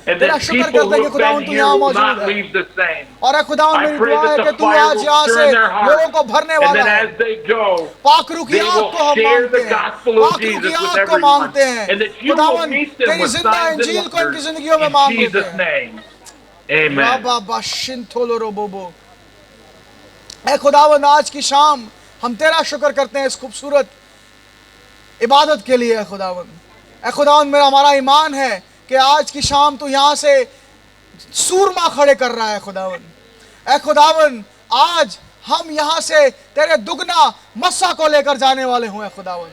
and तेरा that शुक्र people करते हैं who कि have खुदावन been तू here यहाँ will मौजूद not है। leave the same. और खुदावन I मेरी pray दुआ है that कि the तू fire आज will यहाँ stir से in their लोगों hearts, को भरने and वाला then है। as they go, पाकरू की they आग will को हम share मांगते the हैं, gospel of पाकरू की Jesus with आग को everyone, मांगते हैं। and that you will खुदावन meet them तेरी with जिंदा signs and इंजील को इनकी wonders जिंदगियों में in मांग लेते Jesus' हैं। name. Amen. राबा बाशिंथोलो रोबोबो। ऐ खुदावन आज की शाम हम तेरा शुक्र करते हैं इस खूबसूरत इबादत के लिए। खुदावन ऐ खुदावन मेरा हमारा ईमान है कि आज की शाम तू यहाँ से सूरमा खड़े कर रहा है। खुदावन ऐ खुदावन आज हम यहाँ से तेरे दुगना मस्सा को लेकर जाने वाले हुए। खुदावन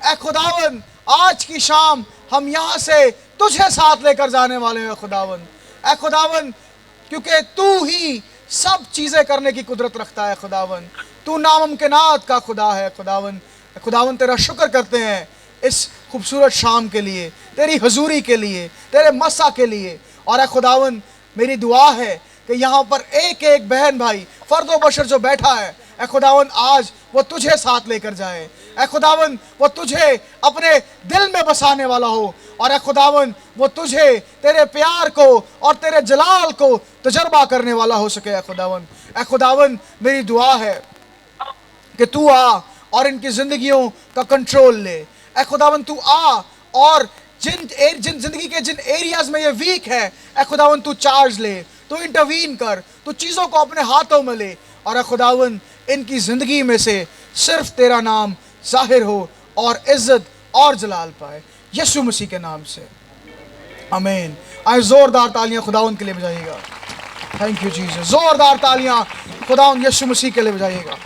ऐ खुदावन आज की शाम हम यहाँ से तुझे साथ लेकर जाने वाले हैं। खुदावन ऐ खुदावन क्योंकि तू ही सब चीज़ें करने की कुदरत रखता है। खुदावन तू नामुमकिनात का खुदा है। खुदावन तेरा शुक्र करते हैं इस खूबसूरत शाम के लिए, तेरी हजूरी के लिए, तेरे मस्सा के लिए। और ऐ खुदावन मेरी दुआ है कि यहाँ पर एक एक बहन भाई फर्दो बशर जो बैठा है, ऐ खुदावन आज वो तुझे साथ लेकर जाए। ऐ खुदावन वो तुझे अपने दिल में बसाने वाला हो। और ऐ खुदावन वो तुझे, तेरे प्यार को और तेरे जलाल को तजर्बा करने वाला हो सके। ऐ खुदावन मेरी दुआ है कि तू आ और इनकी ज़िंदगियों का कंट्रोल ले। ऐ खुदावन तू आ और जिन जिंदगी के जिन एरियाज में ये वीक है, ऐ खुदावन तू चार्ज ले, तू इंटरवीन कर, तू चीज़ों को अपने हाथों में ले। और ऐ खुदावन इनकी ज़िंदगी में से सिर्फ तेरा नाम जाहिर हो और इज़्ज़त और जलाल पाए, यीशु मसीह के नाम से आमीन। आए ज़ोरदार तालियां खुदावन के लिए बजाइएगा। Thank you Jesus. ज़ोरदार तालियां खुदावन यीशु मसीह के लिए बजाइएगा।